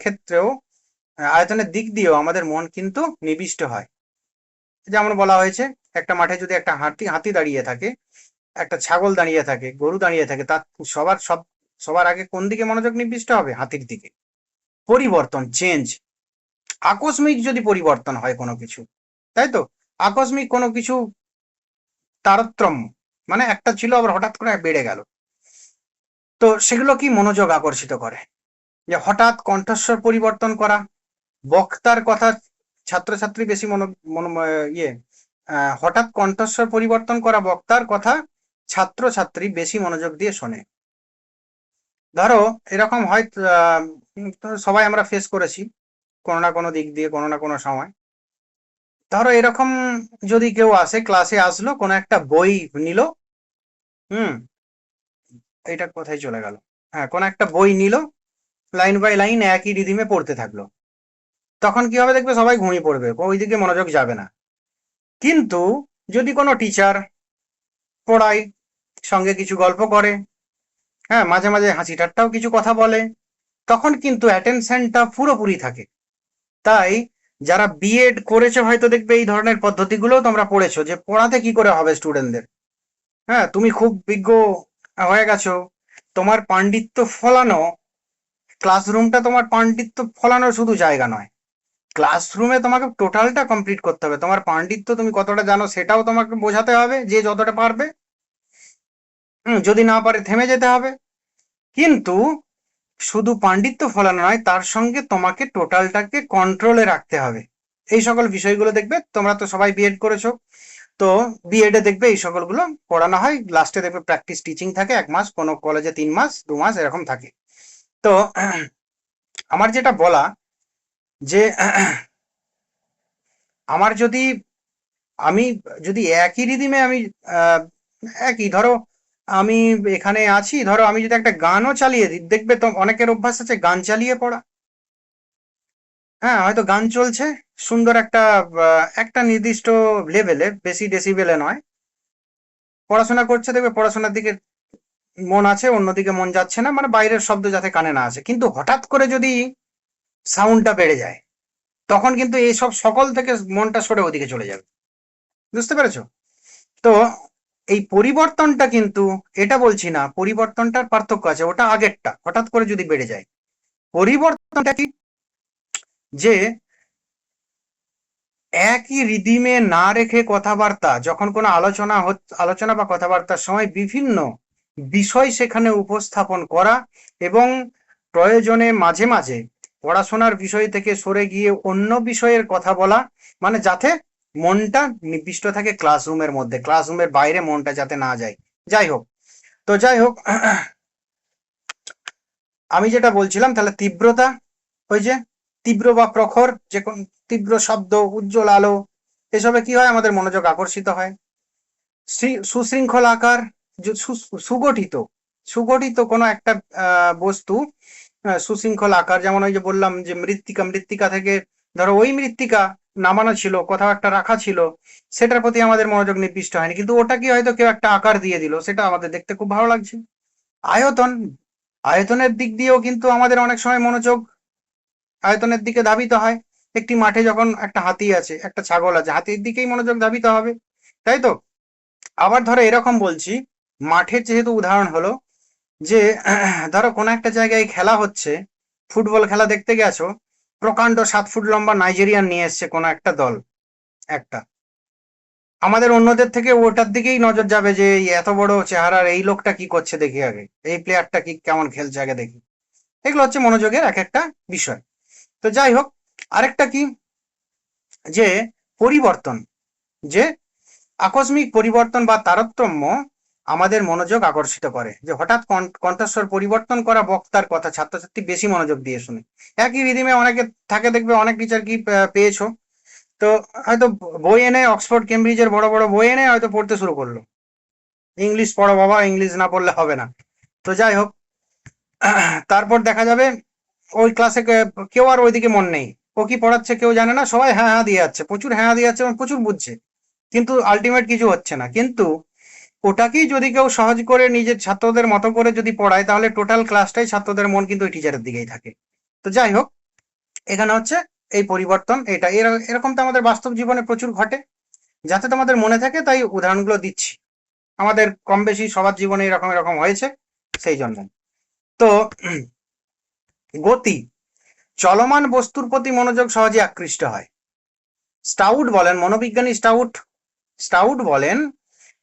[SPEAKER 1] ক্ষেত্রেও, আয়তনের দিক দিয়েও আমাদের মন কিন্তু নিবিষ্ট হয়। যেমন বলা হয়েছে, একটা মাঠে যদি একটা হাতি দাঁড়িয়ে থাকে, একটা ছাগল দাঁড়িয়ে থাকে, গরু দাঁড়িয়ে থাকে, তার সবার আগে কোন দিকে মনোযোগ নিবিষ্ট হবে, হাতির দিকে। পরিবর্তন, চেঞ্জ, আকস্মিক যদি পরিবর্তন হয় কোনো কিছু, তাই তো, আকস্মিক কোনো কিছু তারতম্য, মানে একটা ছিল আবার হঠাৎ করে বেড়ে গেল, তো সেগুলো কি মনোযোগ আকর্ষিত করে। যে হঠাৎ কণ্ঠস্বর পরিবর্তন করা, বক্তার কথা ছাত্রছাত্রী বেশি ইয়ে হঠাৎ কণ্ঠস্বর পরিবর্তন করা বক্তার কথা ছাত্রছাত্রী বেশি মনোযোগ দিয়ে শোনে। ধরো এরকম হয়, তো সবাই আমরা ফেস করেছি কোনো না কোনো দিক দিয়ে, কোনো না কোনো সময়। ধরো এরকম যদি কেউ আসে, ক্লাসে আসলো, কোনো একটা বই নিল, হুম, এটা কোথায় চলে গেল, হ্যাঁ, কোনো একটা বই নিল, লাইন বাই লাইন একই রিদিমে পড়তে থাকলো, তখন কি হবে দেখবে সবাই ঘুমিয়ে পড়বে, ওইদিকে মনোযোগ যাবে না। কিন্তু যদি কোনো টিচার পড়ায়, সঙ্গে কিছু গল্প করে, হ্যাঁ, মাঝে মাঝে হাসি ঠাট্টাও কিছু কথা বলে, তখন কিন্তু অ্যাটেনশনটা পুরোপুরি থাকে। তাই যারা বিএড করেছে হয়তো দেখবে এই ধরনের পদ্ধতিগুলো তোমরা পড়েছো, যে পড়াতে কি করে হবে স্টুডেন্টদের। হ্যাঁ, তুমি খুব বিজ্ঞ হয়ে গেছো, তোমার পাণ্ডিত্য ফলানো, ক্লাসরুমটা তোমার পাণ্ডিত্য ফলানোর শুধু জায়গা নয়, ক্লাসরুমে তোমাকে টোটালটা কমপ্লিট করতে হবে। তোমার পাণ্ডিত্য তুমি কতটা জানো সেটাও তোমাকে বোঝাতে হবে, যে যতটা পারবে। যদি না পারে থেমে যেতে হবে। কিন্তু শুধু পাণ্ডিত্য ফলানো নয়, তার সঙ্গে তোমাকে টোটালটাকে কন্ট্রোলে রাখতে হবে। এই সকল বিষয়গুলো দেখবে, তোমরা তো সবাই বিএড করেছো, তো বিএড এ দেখবে এই সকলগুলো পড়ানো হয়। লাস্টে দেখবে প্র্যাকটিস টিচিং থাকে 1 মাস, কোনো কলেজে 3 মাস, 2 মাস এরকম থাকে। তো আমার যেটা বলা, যে আমার যদি আমি যদি একই রিদিমে আমি আহ, একই ধরো আমি এখানে আছি, ধরো আমি যদি একটা গানও চালিয়ে দিই, দেখবে তো অনেকের অভ্যাস আছে গান চালিয়ে পড়া। হ্যাঁ, হয়তো গান চলছে সুন্দর একটা, একটা নির্দিষ্ট লেভেলে, বেশি ডেসিবেলে নয়, পড়াশোনা করছে, দেখবে পড়াশোনার দিকে মন আছে, অন্যদিকে মন যাচ্ছে না, মানে বাইরের শব্দ যাতে কানে না আসে। কিন্তু হঠাৎ করে যদি সাউন্ডটা বেড়ে যায়, তখন কিন্তু এইসব সকল থেকে মনটা সরে ওদিকে চলে যাবে। বুঝতে পেরেছো? তো এই পরিবর্তনটা কিন্তু, এটা বলছি না, পরিবর্তনটার পার্থক্য আছে, ওটা আগেরটা হঠাৎ করে যদি বেড়ে যায়। পরিবর্তনটা কি, যে একই রিদিমে না রেখে কথাবার্তা, যখন কোনো আলোচনা বা কথাবার্তার সময় বিভিন্ন বিষয় সেখানে উপস্থাপন করা, এবং প্রয়োজনে মাঝে মাঝে পড়াশোনার বিষয় থেকে সরে গিয়ে অন্য বিষয়ের কথা বলা, মানে যাতে মনটা নিবিষ্ট থাকে ক্লাসরুমের মধ্যে, ক্লাসরুমের বাইরে মনটা যাতে না যায়। যাই হোক, তো যাই হোক, আমি যেটা বলছিলাম, তাহলে তীব্রতা, ওই যে তীব্র বা প্রখর, যে কোন তীব্র শব্দ, উজ্জ্বল আলো, এসবে কি হয়, আমাদের মনোযোগ আকর্ষিত হয়। সুশৃঙ্খল আকার, সুগঠিত, সুগঠিত কোনো একটা বস্তু, সুশৃঙ্খল আকার, যেমন ওই যে বললাম যে মৃত্তিকা, মৃত্তিকা থেকে ধরো ওই মৃত্তিকা নামানো ছিল, কোথাও একটা রাখা ছিল, সেটার প্রতি আমাদের মনোযোগ নিবিষ্ট হয়নি, কিন্তু ওটা কি হয়তো কেউ একটা আকার দিয়ে দিল, সেটা আমাদের দেখতে খুব ভালো লাগছে। আয়তন, আয়তনের দিক দিয়েও কিন্তু আমাদের অনেক সময় মনোযোগ আয়তনের দিকে ধাবিত হয়। একটি মাঠে যখন একটা হাতি আছে, একটা ছাগল আছে, হাতির দিকেই মনোযোগ ধাবিত হবে, তাই তো? আবার ধরো এরকম বলছি, মাঠের যেহেতু উদাহরণ হলো, যে ধরো কোনো একটা জায়গায় খেলা হচ্ছে, ফুটবল খেলা দেখতে গেছো, প্রকাণ্ড 7 ফুট লম্বা নাইজেরিয়ান নিয়ে এসছে কোনো একটা দল, একটা, আমাদের অন্যদের থেকে ওটার দিকেই নজর যাবে, যে এই এত বড় চেহারার এই লোকটা কি করছে দেখি আগে, এই প্লেয়ারটা কি কেমন খেলছে আগে দেখি। এগুলো হচ্ছে মনোযোগের এক একটা বিষয়। তো যাই হোক, আরেকটা কি, যে পরিবর্তন, যে আকস্মিক পরিবর্তন বা তারতম্য আমাদের মনোযোগ আকর্ষিত করে, যে হঠাৎ কণ্ঠস্বর পরিবর্তন করা বক্তার কথা ছাত্রছাত্রী বেশি মনোযোগ দিয়ে শুনে। একই রিদিমে অনেকে থাকে, দেখবে অনেক টিচার কি পেয়েছো, তো হয়তো বই এনে, অক্সফোর্ড কেমব্রিজের বড় বড় বই এনে হয়তো পড়তে শুরু করলো, ইংলিশ পড়ো বাবা, ইংলিশ না পড়লে হবে না। তো যাই হোক, তারপর দেখা যাবে ওই ক্লাসে কেউ আর ওইদিকে মন নেই, ও কি পড়াচ্ছে কেউ জানে না, সবাই হ্যাঁ হ্যাঁ দিয়ে যাচ্ছে, প্রচুর হ্যাঁ দিয়ে যাচ্ছে এবং প্রচুর বুঝছে, কিন্তু আলটিমেট কিছু হচ্ছে না। কিন্তু ওটাকেই যদি কেউ সহজ করে নিজের ছাত্রদের মতো করে যদি পড়ায়, তাহলে টোটাল ক্লাসটাই ছাত্রদের মন কিন্তু ওই টিচারের দিকেই থাকে। তো যাই হোক, এখানে হচ্ছে এই পরিবর্তন, এটা এরকম তো আমাদের বাস্তব জীবনে প্রচুর ঘটে, যাতে তোমাদের মনে থাকে তাই উদাহরণগুলো দিচ্ছি। আমাদের কম বেশি সবার জীবনে এরকম এরকম হয়েছে, সেই জন্য। তো গতি, চলমান বস্তুর প্রতি মনোযোগ সহজে আকৃষ্ট হয়। স্টাউট বলেন, মনোবিজ্ঞানী স্টাউট, স্টাউট বলেন,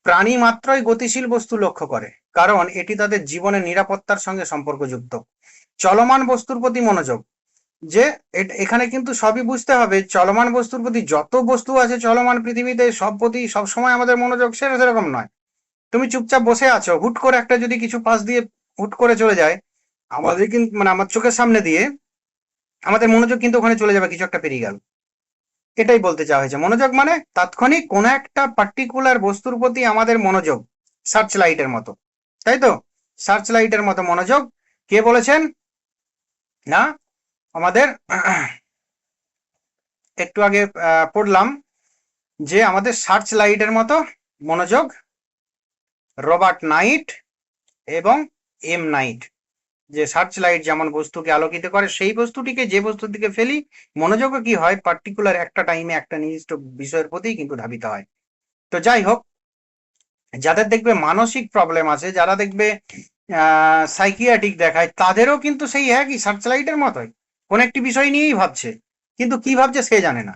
[SPEAKER 1] প্রাণী মাত্রই গতিশীল বস্তু লক্ষ্য করে, কারণ এটি তাদের জীবনের নিরাপত্তার সঙ্গে সম্পর্কযুক্ত। চলমান বস্তুর প্রতি মনোযোগ, যে এখানে কিন্তু সবই বুঝতে হবে, চলমান বস্তুর প্রতি, যত বস্তু আছে চলমান পৃথিবীতে সব প্রতি সবসময় আমাদের মনোযোগ সেটা সেরকম নয়। তুমি চুপচাপ বসে আছো, হুট করে একটা যদি কিছু পাশ দিয়ে হুট করে চলে যায়, আমাদের কিন্তু, মানে আমার চোখের সামনে দিয়ে, আমাদের মনোযোগ কিন্তু ওখানে চলে যাবে, কিছু একটা পেরিয়ে গেল। এটাই বলতে চাওয়া হয়েছে। মনোযোগ মানে তাৎক্ষণিক কোনো একটা পার্টিকুলার বস্তুর প্রতি আমাদের মনোযোগ, সার্চ লাইটের মতো, তাই তো? সার্চ লাইটের মতো মনোযোগ। কে বলেছেন? না, আমাদের একটু আগে পড়লাম যে আমাদের সার্চ লাইটের মতো মনোযোগ রবার্ট নাইট এবং এম নাইট। যে সার্চ লাইট যেমন বস্তুকে আলোকিত করে, সেই বস্তুটিকে যে বস্তুর দিকে ফেলি, মনোযোগও কি হয়, পার্টিকুলার একটা টাইমে একটা নির্দিষ্ট বিষয়ের প্রতি কিন্তু ধাবিত হয়। তো যাই হোক, যাদের দেখবে মানসিক প্রবলেম আছে, যারা দেখবে সাইকিয়াট্রিক দেখায়, তাদেরও কিন্তু সেই একই সার্চ লাইটের মতোই কোন একটি বিষয় নিয়েই ভাবছে, কিন্তু কি ভাবছে সে জানে না।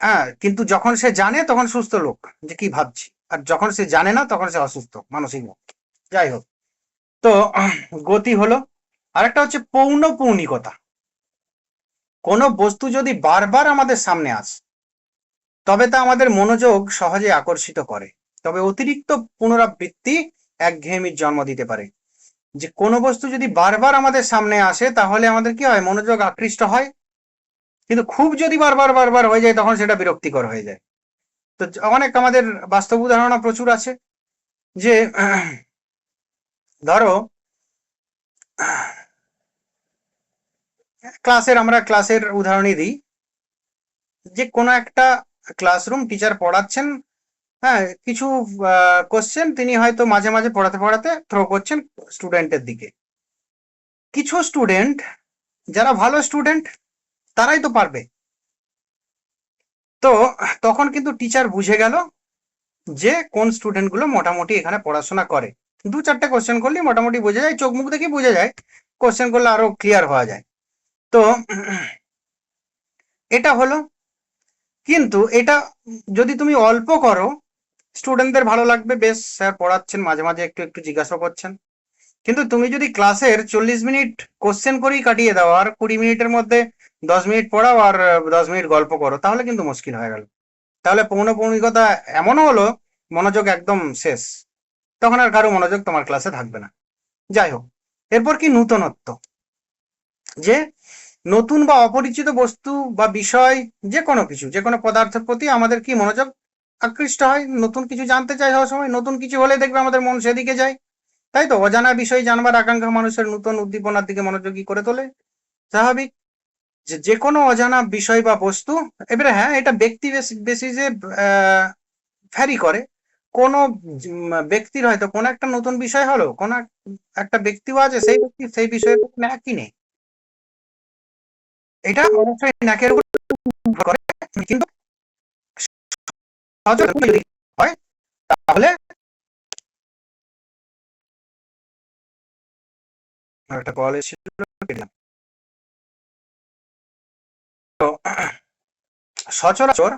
[SPEAKER 1] হ্যাঁ, কিন্তু যখন সে জানে তখন সুস্থ লোক যে কি ভাবছি, আর যখন সে জানে না তখন সে অসুস্থ মানসিক লোক। যাই হোক, তো গতি হলো। আরেকটা হচ্ছে পৌনঃপুনিকতা। কোনো বস্তু যদি বারবার আমাদের সামনে আসে তবে তা আমাদের মনোযোগ সহজে আকর্ষিত করে, তবে অতিরিক্ত পুনরাবৃত্তি একঘেয়েমির জন্ম দিতে পারে। যে কোনো বস্তু যদি বারবার আমাদের সামনে আসে তাহলে আমাদের কি হয়, মনোযোগ আকৃষ্ট হয়। কিন্তু খুব যদি বারবার বারবার হয়ে যায় তখন সেটা বিরক্তিকর হয়ে যায়। তো অনেক আমাদের বাস্তব উদাহরণ প্রচুর আছে। যে ধরো আমরা ক্লাসের উদাহরণই দিই, যে কোনো একটা ক্লাসরুম, টিচার পড়াচ্ছেন, হ্যাঁ, কিছু কোশ্চেন তিনি হয়তো মাঝে মাঝে পড়াতে পড়াতে থ্রো করছেন স্টুডেন্টের দিকে। কিছু স্টুডেন্ট যারা ভালো স্টুডেন্ট তারাই তো পারবে। তো তখন কিন্তু টিচার বুঝে গেল যে কোন স্টুডেন্ট গুলো মোটামুটি এখানে পড়াশোনা করে। দু চারটে কোশ্চেন করলে মোটামুটি বোঝা যায়, চোখ মুখ দেখে বোঝা যায়, কোশ্চেন করলে আরো ক্লিয়ার হওয়া যায়। তো এটা হলো। কিন্তু এটা যদি তুমি অল্প করো, স্টুডেন্টদের ভালো লাগবে, বেশ স্যার পড়াচ্ছেন, মাঝে মাঝে একটু একটু জিজ্ঞাসা করছেন। কিন্তু তুমি যদি ক্লাসের 40 মিনিট কোশ্চেন করেই কাটিয়ে দাও, আর 20 মিনিটের মধ্যে 10 মিনিট পড়াও আর 10 মিনিট গল্প করো, তাহলে কিন্তু মুশকিল হয়ে গেল। তাহলে পৌনঃপুনিকতা এমনও হলো, মনোযোগ একদম শেষ, তখন আর কারো মনোযোগ তোমার ক্লাসে থাকবে না। যাই হোক, এরপর কি নূতনত্ব। যে নতুন বা অপরিচিত বস্তু বা বিষয়, যে কোনো কিছু, যে কোনো পদার্থের প্রতি আমাদের কি মনোযোগ আকৃষ্ট হয়, নতুন কিছু জানতে চাই সব সময়, নতুন কিছু হলে দেখবে আমাদের মন সেদিকে যায়, তাই তো? অজানা বিষয় জানবার আকাঙ্ক্ষা মানুষের নতুন উদ্দীপনার দিকে মনোযোগী করে তোলে। স্বাভাবিক যে যে কোনো অজানা বিষয় বা বস্তু। এবারে হ্যাঁ, এটা ব্যক্তি বেসিসে ভ্যারি করে। কোন ব্যক্তির হয়তো কোন একটা নতুন বিষয় হলো, কোন একটা ব্যক্তিও আছে, সেই ব্যক্তি সেই বিষয়ের প্রতি একই নেই, এটা অবশ্যই নাকের উপর নির্ভর করে। কিন্তু সচেতন যদি হয় তাহলে একটা কল এসেছিল, কেটে দিলাম। তো সচরাচর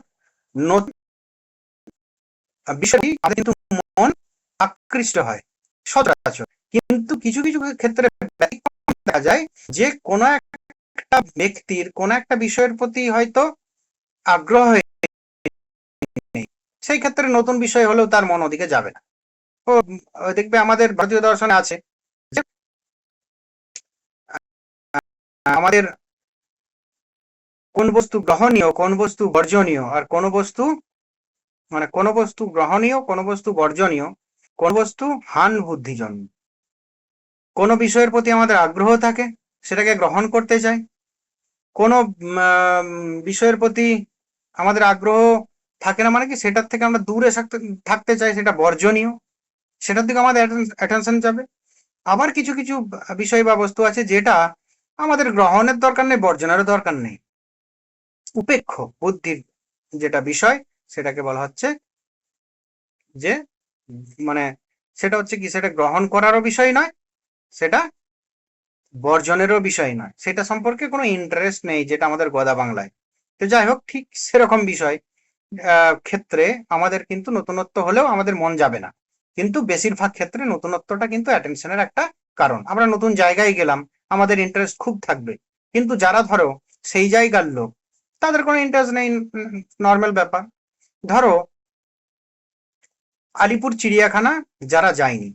[SPEAKER 1] নতুন বিষয়টি আমাদের কিন্তু মন আকৃষ্ট হয় সচরাচর। কিন্তু কিছু কিছু ক্ষেত্রে ব্যতিক্রম দেখা যায়, যে কোনো একটা ব্যক্তির কোনো একটা বিষয়ের প্রতি হয়তো আগ্রহ নেই, সেই ক্ষেত্রে নতুন বিষয় হলেও তার মন ওদিকে যাবে না। ও দেখবে আমাদের ভারতীয় দর্শনে আছে যে আমাদের কোন বস্তু গ্রহণীয়, কোন বস্তু বর্জনীয়, আর কোন বস্তু মানে কোন বস্তু গ্রহণীয়, কোন বস্তু বর্জনীয়, কোন বস্তু হান বুদ্ধিজন্য। কোন বিষয়ের প্রতি আমাদের আগ্রহ থাকে, সেটাকে গ্রহণ করতে চাই। কোন বিষয়ের প্রতি আমাদের আগ্রহ থাকে না, মানে কি সেটার থেকে আমরা দূরে থাকতে চাই, সেটা বর্জনীয়, সেটার দিকে আমাদের অ্যাটেনশন যাবে। আবার কিছু কিছু বিষয় বা বস্তু আছে যেটা আমাদের গ্রহণের দরকার নেই, বর্জনেরও দরকার নেই, উপেক্ষ বুদ্ধির যেটা বিষয়, সেটাকে বলা হচ্ছে যে মানে সেটা হচ্ছে কি, সেটা গ্রহণ করারও বিষয় নয়, সেটা বর্জনেরও বিষয় নয়, সেটা সম্পর্কে কোনো ইন্টারেস্ট নেই, যেটা আমাদের গদা বাংলায়। তো যাই হোক, ঠিক সেরকম বিষয় ক্ষেত্রে আমাদের কিন্তু নতুনত্ব হলেও আমাদের মন যাবে না। কিন্তু বেশিরভাগ ক্ষেত্রে নতুনত্বটা কিন্তু অ্যাটেনশনের একটা কারণ। আমরা নতুন জায়গায় গেলাম, আমাদের ইন্টারেস্ট খুব থাকবে, কিন্তু যারা ধরো সেই জায়গার লোক, তাদের কোনো ইন্টারেস্ট নেই, নর্মাল ব্যাপার। ধরো আলিপুর চিড়িয়াখানা যারা যায়নি,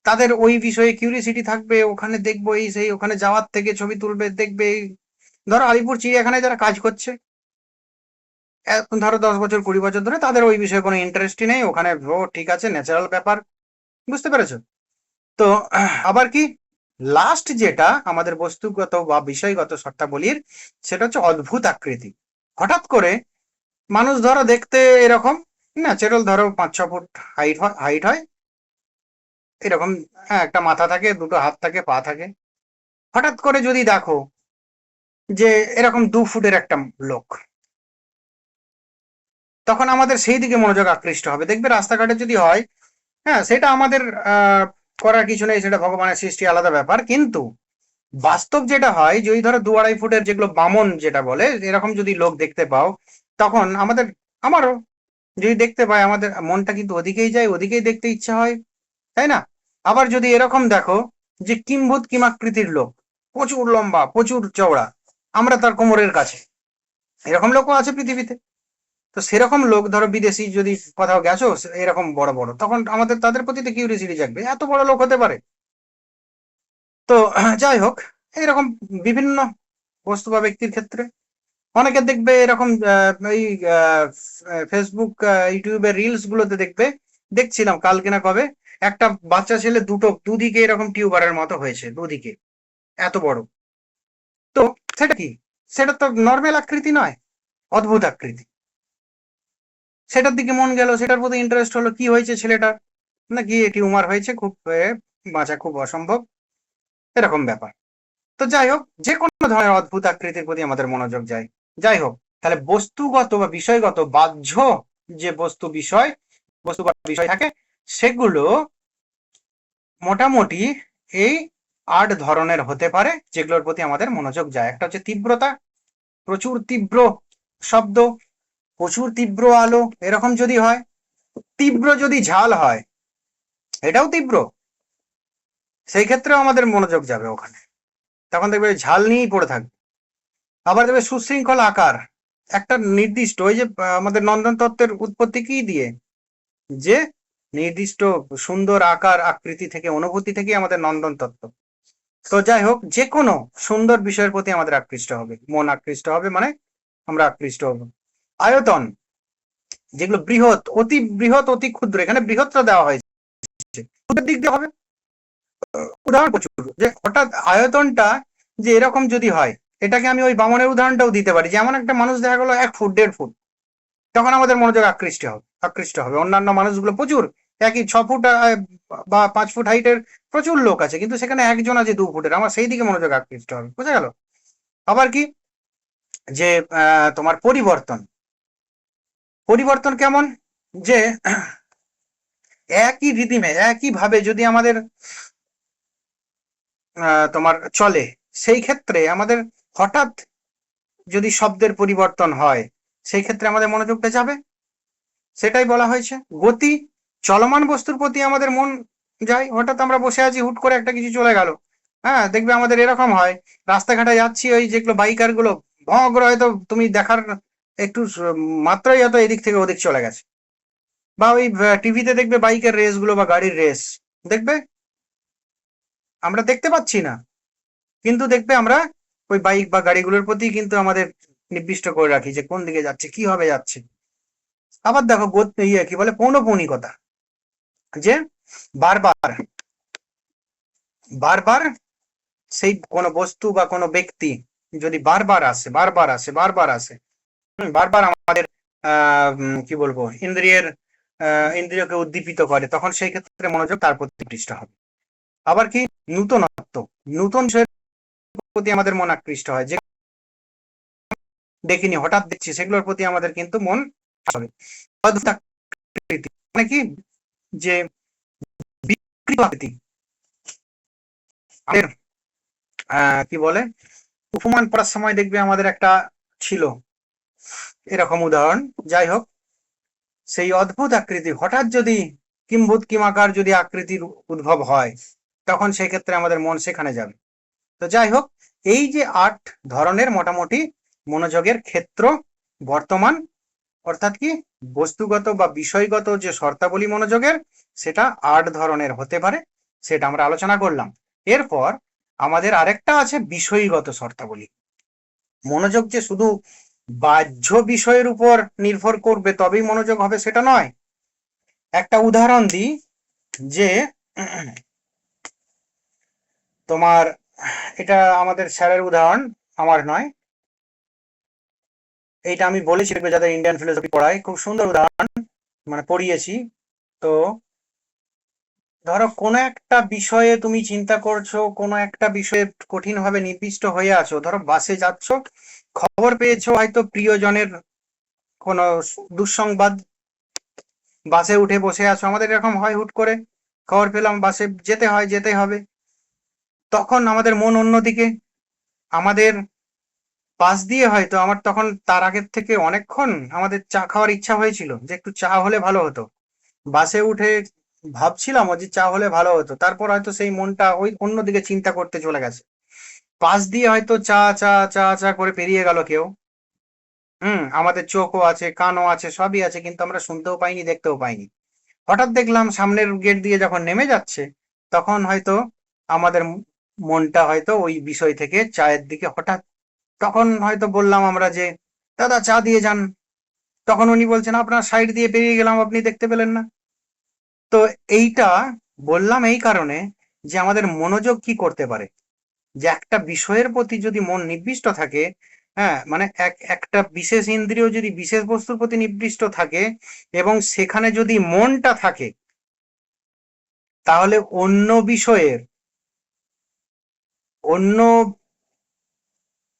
[SPEAKER 1] তাদের ওই বিষয়ে কিউরিয়াসিটি থাকবে, ওখানে দেখবো এই সেই, ওখানে যাওয়ার থেকে ছবি তুলবে, দেখবে। ধরো আলিপুর চিড়িয়াখানায় যারা কাজ করছে, ধরো 10 বছর 20 বছর ধরে, তাদের ওই বিষয়ে কোনো ইন্টারেস্টই নেই, ওখানে ও ঠিক আছে, ন্যাচারাল ব্যাপার। বুঝতে পেরেছো? তো আবার কি, লাস্ট যেটা আমাদের বস্তুগত বা বিষয়গত শর্তাবলীর, সেটা হচ্ছে অদ্ভুত আকৃতি। হঠাৎ করে মানুষ ধরো দেখতে এরকম ন্যাচারাল, ধরো 5-6 ফুট হাইট হয় এরকম, হ্যাঁ, একটা মাথা থাকে, দুটো হাত থাকে, পা থাকে। হঠাৎ করে যদি দেখো যে এরকম 2 ফুটের একটা লোক, তখন আমাদের সেই দিকে মনোযোগ আকৃষ্ট হবে। দেখবে রাস্তাঘাটে যদি হয়, হ্যাঁ, সেটা আমাদের করার কিছু নেই, সেটা ভগবানের সৃষ্টি, আলাদা ব্যাপার। কিন্তু বাস্তব যেটা হয়, যদি ধরো 2-2.5 ফুটের যেগুলো বামন যেটা বলে, এরকম যদি লোক দেখতে পাও, তখন আমারও যদি দেখতে পাই, আমাদের মনটা কিন্তু ওদিকেই যায়, ওদিকেই দেখতে ইচ্ছা হয়, তাই না? আবার যদি এরকম দেখো যে কিম্ভূত কিমাকৃতির লোক, প্রচুর লম্বা, প্রচুর চওড়া, আমরা তার কোমরের কাছে, এরকম লোকও আছে পৃথিবীতে। তো সেরকম লোক ধরো বিদেশি যদি কোথাও গেছো, এরকম বড় বড়, তখন আমাদের তাদের প্রতি তো কিউরিয়াসিটি জাগবে, এত বড় লোক হতে পারে। তো যাই হোক, এরকম বিভিন্ন বস্তু বা ব্যক্তির ক্ষেত্রে অনেকে দেখবে এরকম এই ফেসবুক, ইউটিউবের রিলস গুলোতে দেখবে, দেখছিলাম কালকে না কবে, একটা বাচ্চা ছেলে দুদিকে এরকম টিউবারের মতো হয়েছে, দুদিকে এত বড়। তো সেটা কি? সেটা তো নর্মাল আকৃতি নয়, অদ্ভুত আকৃতি। সেটার দিকে মন গেল, সেটার প্রতি ইন্টারেস্ট হলো, কি হয়েছে ছেলেটার, না কি টিউমার হয়েছে, খুব বাঁচা খুব অসম্ভব, এরকম ব্যাপার। তো যাই হোক, যে কোনো ধরনের অদ্ভুত আকৃতির প্রতি আমাদের মনোযোগ যায়। যাই হোক, তাহলে বস্তুগত বা বিষয়গত বাহ্য যে বস্তু বা বিষয় থাকে, সেগুলো মোটামুটি এই 8 ধরনের হতে পারে, যেগুলোর প্রতি আমাদের মনোযোগ যায়। একটা হচ্ছে তীব্রতা, প্রচুর তীব্র শব্দ, প্রচুর তীব্র আলো, এরকম যদি হয়। তীব্র যদি ঝাল হয়, এটাও তীব্র, সেই ক্ষেত্রেও আমাদের মনোযোগ যাবে ওখানে, তখন দেখবে ঝাল নিয়েই পড়ে থাকবে। আবার দেখবে সুশৃঙ্খল আকার, একটা নির্দিষ্ট, ওই যে আমাদের নন্দন তত্ত্বের উৎপত্তি কি দিয়ে, যে নির্দিষ্ট সুন্দর আকার আকৃতি থেকে, অনুভূতি থেকে আমাদের নন্দন তত্ত্ব। তো যাই হোক, যে কোনো সুন্দর বিষয়ের প্রতি আমাদের আকৃষ্ট হবে, মন আকৃষ্ট হবে, মানে আমরা আকৃষ্ট হব। আয়তন, যেগুলো বৃহৎ অতি ক্ষুদ্র, এখানে বৃহৎটা দেওয়া হয়েছে, ক্ষুদ্রের দিক দিয়ে হবে। উদাহরণ প্রচুর, যে হঠাৎ আয়তনটা যে এরকম যদি হয়, এটাকে আমি ওই বামনের উদাহরণটাও দিতে পারি, যে এমন একটা মানুষ দেখা গেলো 1 ফুট 1.5 ফুট, তখন আমাদের মনোযোগ আকৃষ্ট হবে। অন্যান্য মানুষগুলো প্রচুর, একই 6 ফুট বা 5 ফুট হাইটের প্রচুর লোক আছে, কিন্তু সেখানে একজন আছে 2 ফুটের, আমার সেই দিকে মনোযোগ আকৃষ্ট হবে। বুঝা গেল? আবার কি, যে তোমার পরিবর্তন কেমন, যে একই রিদিমে, একই ভাবে যদি আমাদের তোমার চলে, সেই ক্ষেত্রে আমাদের হঠাৎ যদি শব্দের পরিবর্তন হয়, সেই ক্ষেত্রে আমাদের মনোযোগটা যাবে। সেটাই বলা হয়েছে গতি, চলমান বস্তুর প্রতি আমাদের মন যায়। হঠাৎ আমরা বসে আছি, হুট করে একটা কিছু চলে গেল, হ্যাঁ, দেখবে আমাদের এরকম হয়, রাস্তাঘাটে যাচ্ছি, ওই যেগুলো বাইকার গুলো ভগ্র, হয়তো তুমি দেখার একটু মাত্রাই হয়তো এদিক থেকে ওদিক চলে গেছে। বা ওই টিভিতে দেখবে বাইকের রেস গুলো বা গাড়ির রেস, দেখবে আমরা দেখতে পাচ্ছি না, কিন্তু দেখবে আমরা ওই বাইক বা গাড়িগুলোর প্রতি কিন্তু আমাদের নির্দিষ্ট করে রাখি, যে কোন দিকে যাচ্ছে, কিভাবে যাচ্ছে। আবার দেখো কি বলে, পৌনঃপুনিকতা, যে বারবার বারবার সেই কোনো বস্তু বা কোনো ব্যক্তি যদি বারবার আসে, বারবার আমাদের কি বলবো, ইন্দ্রিয়কে উদ্দীপিত করে, তখন সেই ক্ষেত্রে মনোযোগ তার প্রতি আকৃষ্ট হবে। আবার কি, নূতনত্ব, নূতন বিষয়ের প্রতি আমাদের মন আকৃষ্ট হয়, যে দেখিনি, হঠাৎ দেখছি, সেগুলোর প্রতি আমাদের কিন্তু মন হবে। অদ্ভুত আকৃতি মানে কি, যে বিকৃত আকৃতি, আমাদের কি বলে, উপমান পড়ার সময় দেখবে আমাদের একটা ছিল এরকম উদাহরণ। যাই হোক, সেই অদ্ভুত আকৃতি হঠাৎ যদি কিম্ভূত কিমাকার যদি আকৃতির উদ্ভব হয়, তখন সেই ক্ষেত্রে আমাদের মন সেখানে যাবে। তো যাই হোক, এই যে 8 ধরনের মোটামুটি মনোযোগের ক্ষেত্র বর্তমান, অর্থাৎ কি, বস্তুগত বা বিষয়গত যে শর্তাবলী মনোযোগের, সেটা 8 ধরনের হতে পারে। সেটা আমরা আলোচনা করলাম। এরপর আমাদের আরেকটা আছে বিষয়গত শর্তাবলী। মনোযোগ যে শুধু বাহ্য বিষয়ের উপর নির্ভর করবে তবেই মনোযোগ হবে সেটা নয়। একটা উদাহরণ দিই, যে তোমার, এটা আমাদের স্যারের উদাহরণ, আমার নয়, এইটা আমি বলেছি যাদের ইন্ডিয়ান ফিলোসফি পড়ায়, খুব সুন্দর উদাহরণ, মানে পড়িয়েছি। তো ধরো কোনো একটা বিষয়ে তুমি চিন্তা করছো, কোনো একটা বিষয়ে কঠিন ভাবে নির্দিষ্ট হয়ে আছো, ধরো বাসে যাচ্ছ, খবর পেয়েছো হয়তো প্রিয়জনের কোনো দুঃসংবাদ, বাসে উঠে বসে আছো, আমাদের এরকম হয়, হুট করে খবর পেলাম বাসে যেতে হয়, যেতে হবে, তখন আমাদের মন অন্যদিকে, আমাদের পাশ দিয়ে হয়তো আমার তখন তার আগের থেকে অনেকক্ষণ আমাদের চা খাওয়ার ইচ্ছা হয়েছিল, যে একটু চা হলে ভালো হতো, বাসে উঠে ভাবছিলাম যে চা হলে ভালো হতো, তারপর হয়তো সেই মনটা ওই অন্যদিকে চিন্তা করতে চলে গেছে, পাশ দিয়ে হয়তো চা চা চা চা করে পেরিয়ে গেল কেউ। আমাদের চোখও আছে, কানও আছে, সবই আছে, কিন্তু আমরা শুনতেও পাইনি, দেখতেও পাইনি। হঠাৎ দেখলাম সামনের গেট দিয়ে যখন নেমে যাচ্ছে, তখন হয়তো আমাদের মনটা হয়তো ওই বিষয় থেকে চায়ের দিকে হঠাৎ, তখন হয়তো বললাম আমরা যে দাদা চা দিয়ে যান, তখন উনি বলছেন আপনার সাইড দিয়ে পেরিয়ে গেলাম, আপনি দেখতে পেলেন না। তো এইটা বললাম এই কারণে যে আমাদের মনোযোগ কি করতে পারে, যে একটা বিষয়ের প্রতি যদি মন নিবিষ্ট থাকে, হ্যাঁ, মানে একটা বিশেষ ইন্দ্রিয় যদি বিশেষ বস্তুর প্রতি নিবিষ্ট থাকে এবং সেখানে যদি মনটা থাকে, তাহলে অন্য বিষয়ের, অন্য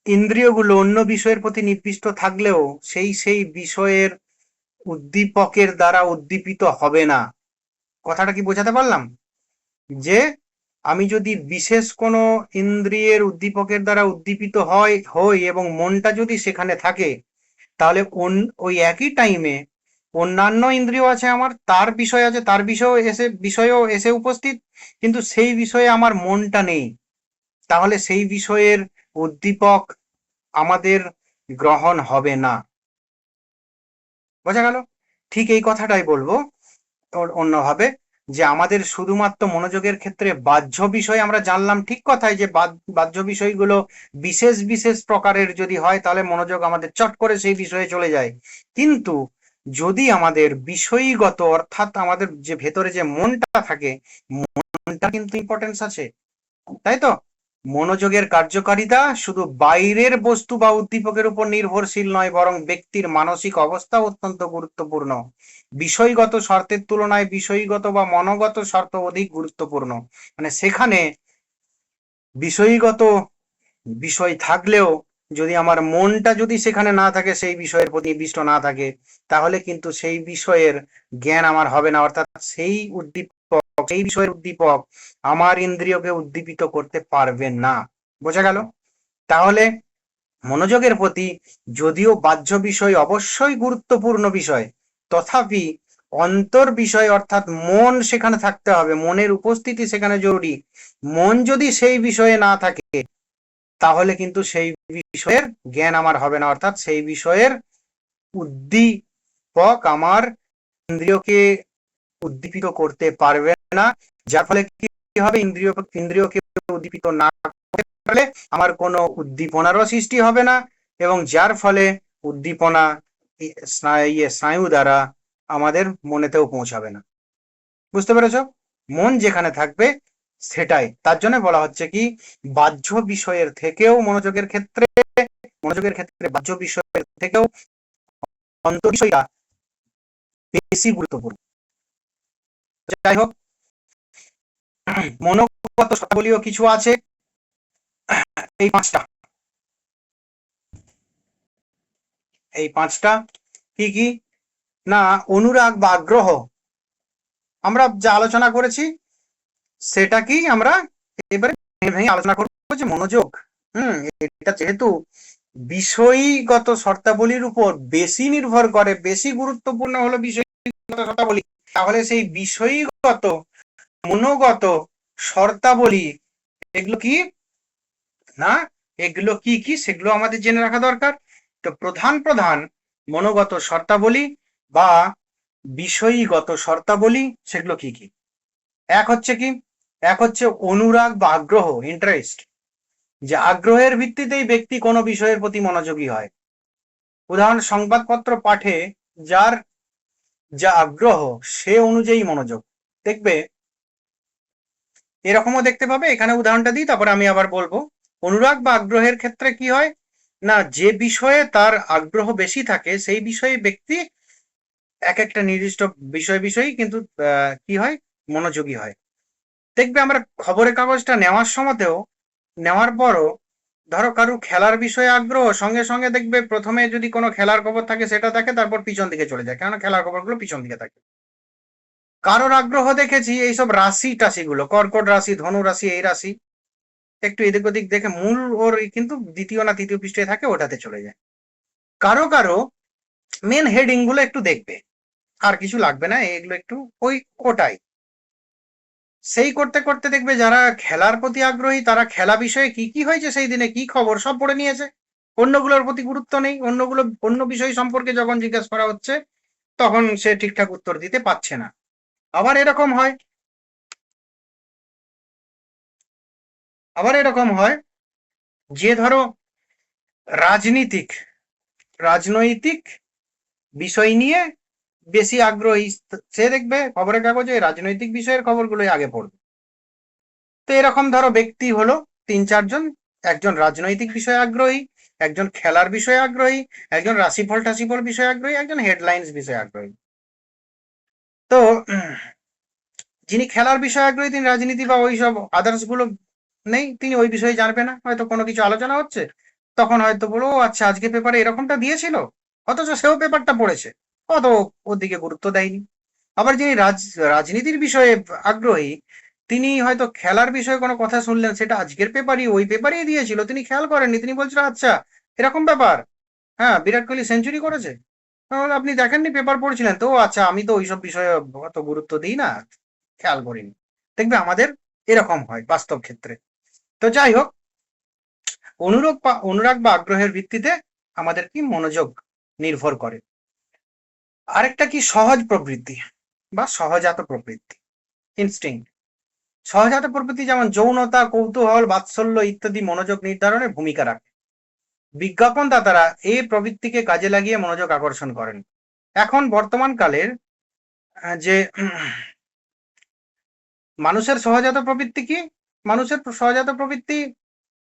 [SPEAKER 1] ইন্দ্রিয়গুলো অন্য বিষয়ের প্রতি নিবিষ্ট থাকলেও সেই বিষয়ের উদ্দীপকের দ্বারা উদ্দীপিত হবে না। কথাটা কি বোঝাতে পারলাম? যে আমি যদি বিশেষ কোনো ইন্দ্রিয়ের উদ্দীপকের দ্বারা উদ্দীপিত হই এবং মনটা যদি সেখানে থাকে, তাহলে ওই একই টাইমে অন্যান্য ইন্দ্রিয় আছে আমার, তার বিষয় আছে, তার বিষয়েও এসে উপস্থিত, কিন্তু সেই বিষয়ে আমার মনটা নেই, তাহলে সেই বিষয়ের উদ্দীপক আমাদের গ্রহণ হবে না। বোঝা গেল? ঠিক এই কথাটাই বলবো অন্যভাবে, যে আমাদের শুধুমাত্র মনোযোগের ক্ষেত্রে বাহ্য বিষয় আমরা জানলাম, ঠিক কথাই, যে বাহ্য বিষয়গুলো বিশেষ বিশেষ প্রকারের যদি হয় তাহলে মনোযোগ আমাদের চট করে সেই বিষয়ে চলে যায়, কিন্তু যদি আমাদের বিষয়গত, অর্থাৎ আমাদের যে ভেতরে যে মনটা থাকে, মনটা কিন্তু ইম্পর্টেন্স আছে, তাই তো? মনোযোগের কার্যকারিতা শুধু বাইরের বস্তু বা উদ্দীপকের উপর নির্ভরশীল নয়, বরং ব্যক্তির মানসিক অবস্থা অত্যন্ত গুরুত্বপূর্ণ। বিষয়গত শর্তের তুলনায় বিষয়গত বা মনোগত শর্ত অধিক গুরুত্বপূর্ণ। মানে সেখানে বিষয়গত বিষয় থাকলেও যদি আমার মনটা যদি সেখানে না থাকে, সেই বিষয়ের প্রতি নিবিষ্ট না থাকে, তাহলে কিন্তু সেই বিষয়ের জ্ঞান আমার হবে না, অর্থাৎ সেই বিষয়ের উদ্দীপক আমার ইন্দ্রিয়কে উদ্দীপিত করতে পারবে না। বোঝা গেল? তাহলে মনোযোগের প্রতি যদিও বাহ্য বিষয় অবশ্যই গুরুত্বপূর্ণ বিষয়, তথাপি অন্তর বিষয় অর্থাৎ মন সেখানে থাকতে হবে, মনের উপস্থিতি সেখানে জরুরি। মন যদি সেই বিষয়ে না থাকে, তাহলে কিন্তু সেই বিষয়ের জ্ঞান আমার হবে না, অর্থাৎ সেই বিষয়ের উদ্দীপক আমার ইন্দ্রিয়কে উদ্দীপিত করতে পারবে না, যার ফলে কি হবে, ইন্দ্রিয়কে উদ্দীপিত না করলে আমার কোনো উদ্দীপনারও সৃষ্টি হবে না, এবং যার ফলে উদ্দীপনা স্নায়ু দ্বারা আমাদের মনেতেও পৌঁছাবে না। বুঝতে পেরেছ? মন যেখানে থাকবে সেটাই, তার জন্য বলা হচ্ছে কি, বাহ্য বিষয়ের থেকেও মনোযোগের ক্ষেত্রে বাহ্য বিষয়ের থেকেও অন্তর বিষয়টা বেশি গুরুত্বপূর্ণ। যাই হোক, মনোগত শর্তাবলীও কিছু আছে, এই পাঁচটা কি কি না, অনুরাগ বা আগ্রহ, আমরা যা আলোচনা করেছি সেটা কি আমরা এবারে ভেঙে আলোচনা করবো, যে মনোযোগ, এটা যেহেতু বিষয়গত শর্তাবলীর উপর বেশি নির্ভর করে, বেশি গুরুত্বপূর্ণ হলো বিষয়গত শর্তাবলী, তাহলে সেই বিষয়গত মনোগত শর্তাবলী এগুলো কি না, এগুলো কি কি সেগুলো আমাদের জেনে রাখা দরকার। তো প্রধান মনোগত শর্তাবলী বা বিষয়গত শর্তাবলী সেগুলো কি কি? এক হচ্ছে কি, এক হচ্ছে অনুরাগ বা আগ্রহ, ইন্টারেস্ট, যে আগ্রহের ভিত্তিতেই ব্যক্তি কোনো বিষয়ের প্রতি মনোযোগী হয়। উদাহরণ, সংবাদপত্র পাঠে যার যা আগ্রহ সে অনুযায়ী মনোযোগ। দেখবে এরকমও দেখতে পাবে, এখানে উদাহরণটা দিই তারপরে আমি আবার বলবো। অনুরাগ বা আগ্রহের ক্ষেত্রে কি হয় না, যে বিষয়ে তার আগ্রহ বেশি থাকে সেই বিষয়ে ব্যক্তি এক একটা নির্দিষ্ট বিষয়ই কিন্তু কি হয়, মনোযোগী হয়। দেখবে আমরা খবরের কাগজটা নেওয়ার সময়তেও, নেওয়ার পরও ধরো কারুর খেলার বিষয়ে আগ্রহ, সঙ্গে সঙ্গে দেখবে প্রথমে যদি কোনো খেলার খবর থাকে সেটা দেখে, তারপর পিছন দিকে চলে যায়, কেননা খেলার খবরগুলো পিছন দিকে থাকে। কারোর আগ্রহ দেখেছি এইসব রাশি টাশি গুলো, কর্কট রাশি, ধনু রাশি, এই রাশি একটু এদিক ওদিক দেখে মূল ওর কিন্তু দ্বিতীয় না তৃতীয় পৃষ্ঠে থাকে, ওটাতে চলে যায়। কারো কারো মেন হেডিং গুলো একটু দেখবে, আর কিছু লাগবে না, এগুলো একটু ওটাই সেই করতে করতে দেখবে যারা খেলার প্রতি আগ্রহী তারা খেলা বিষয়ে কি কি হয়েছে সেই দিনে, কি খবর সব পড়ে নিয়েছে। অন্যগুলোর প্রতি গুরুত্ব নেই, অন্য বিষয় সম্পর্কে যখন জিজ্ঞেস করা হচ্ছে তখন সে ঠিকঠাক উত্তর দিতে পারছে না। আবার এরকম হয়, যে ধরো রাজনীতিক রাজনৈতিক বিষয় নিয়ে বেশি আগ্রহী, সে দেখবে খবরের কাগজে রাজনৈতিক বিষয়ের খবরগুলোই আগে পড়বে। তো এরকম ধরো ব্যক্তি হলো তিন চারজন, একজন রাজনৈতিক বিষয়ে আগ্রহী, একজন খেলার বিষয়ে আগ্রহী, একজন রাশিফল টাশিফল বিষয়ে আগ্রহী, একজন হেডলাইন্স বিষয়ে আগ্রহী। তো যিনি খেলার বিষয়ে আগ্রহী তিনি রাজনীতি বা ওই সব আদার্স গুলো নেই, তিনি ওই বিষয়ে জানবে না। হয়তো কোনো কিছু আলোচনা হচ্ছে, তখন হয়তো বলো আচ্ছা আজকে পেপারে এরকমটা দিয়েছিল, অথচ সেও পেপারটা পড়েছে, অত ওর দিকে গুরুত্ব দেয়নি। আবার যিনি রাজনীতির বিষয়ে আগ্রহী, তিনি হয়তো খেলার বিষয়ে কোনো কথা শুনলেন, সেটা আজকের পেপারই ওই পেপারেই দিয়েছিল, তিনি খেয়াল করেননি, তিনি বলছেন আচ্ছা এরকম ব্যাপার, হ্যাঁ বিরাট কোহলি সেঞ্চুরি করেছে, তাহলে আপনি দেখেননি, পেপার পড়ছিলেন তো, আচ্ছা আমি তো ওইসব বিষয়ে অত গুরুত্ব দিই না, খেয়াল করিনি। দেখবে আমাদের এরকম হয় বাস্তব ক্ষেত্রে। তো যাই হোক, অনুরাগ বা আগ্রহের ভিত্তিতে আমাদের কি মনোযোগ নির্ভর করে। আরেকটা কি সহজ প্রবৃত্তি বা সহজাত প্রবৃত্তি, ইনস্টিংক্ট। সহজাত প্রবৃত্তি যেমন যৌনতা, কৌতূহল, বাৎসল্য ইত্যাদি মনোযোগ নির্ধারণে ভূমিকা রাখে। বিজ্ঞাপনদাতারা এই প্রবৃত্তিকে কাজে লাগিয়ে মনোযোগ আকর্ষণ করেন। এখন বর্তমান কালের যে মানুষের সহজাত প্রবৃত্তি কি, মানুষের সহজাত প্রবৃত্তি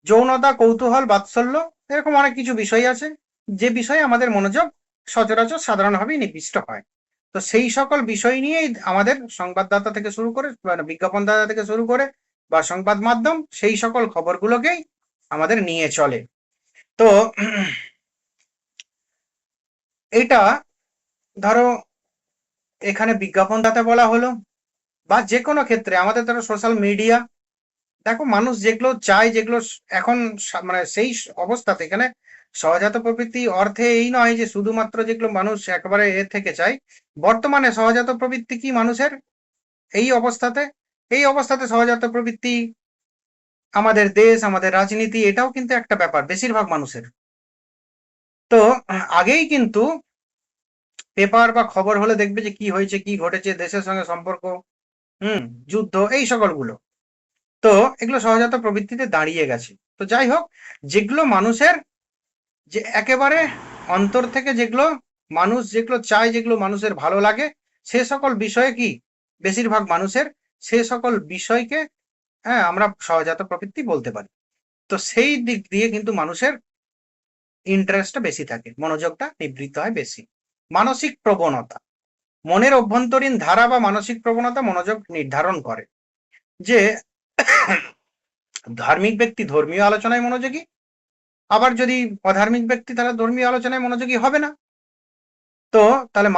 [SPEAKER 1] যৌনতা, কৌতূহল, বাৎসল্য, এরকম অনেক কিছু বিষয় আছে যে বিষয়ে আমাদের মনোযোগ সচরাচর সাধারণভাবেই নিবিষ্ট হয়। তো সেই সকল বিষয় নিয়েই আমাদের সংবাদদাতা থেকে শুরু করে, বিজ্ঞাপনদাতা থেকে শুরু করে বা সংবাদ মাধ্যম সেই সকল খবরগুলোকেই আমাদের নিয়ে চলে। তো এটা ধরো এখানে বিজ্ঞাপনদাতা বলা হলো, বা যে কোনো ক্ষেত্রে আমাদের ধরো সোশ্যাল মিডিয়া, দেখো মানুষ যেগুলো চায়, যেগুলো এখন মানে সেই অবস্থাতে এখানে সহজাত প্রবৃত্তি অর্থে এই নয় যে শুধুমাত্র যেগুলো মানুষ একেবারে এর থেকে চায়। বর্তমানে সহজাত প্রবৃত্তি কি মানুষের এই অবস্থাতে, সহজাত প্রবৃত্তি আমাদের দেশ, আমাদের রাজনীতি, এটাও কিন্তু একটা ব্যাপার বেশিরভাগ মানুষের। তো আগেই কিন্তু পেপার বা খবর হলে দেখবে যে কি হয়েছে, কি ঘটেছে, দেশের সঙ্গে সম্পর্ক, যুদ্ধ, এই সকলগুলো। তো এগুলো সহজাত প্রবৃত্তিতে দাঁড়িয়ে গেছে। তো যাই হোক, যেগুলো মানুষের, যে একেবারে অন্তর থেকে যেগুলো মানুষ যেগুলো চায়, যেগুলো মানুষের ভালো লাগে, সে সকল বিষয়ে কি বেশিরভাগ মানুষের, সে সকল বিষয়কে হ্যাঁ আমরা সহজাত প্রবৃত্তি বলতে পারি। তো সেই দিক দিয়ে কিন্তু মানুষের ইন্টারেস্টটা বেশি থাকে, মনোযোগটা নিবৃত্ত হয় বেশি। মানসিক প্রবণতা, মনের অভ্যন্তরীণ ধারা বা মানসিক প্রবণতা মনোযোগ নির্ধারণ করে। যে ধার্মিক ব্যক্তি ধর্মীয় আলোচনায় মনোযোগী, আবার যদি অধার্মিক ব্যক্তি তারা ধর্মীয় আলোচনায় মনোযোগী হবে না। তো তাহলে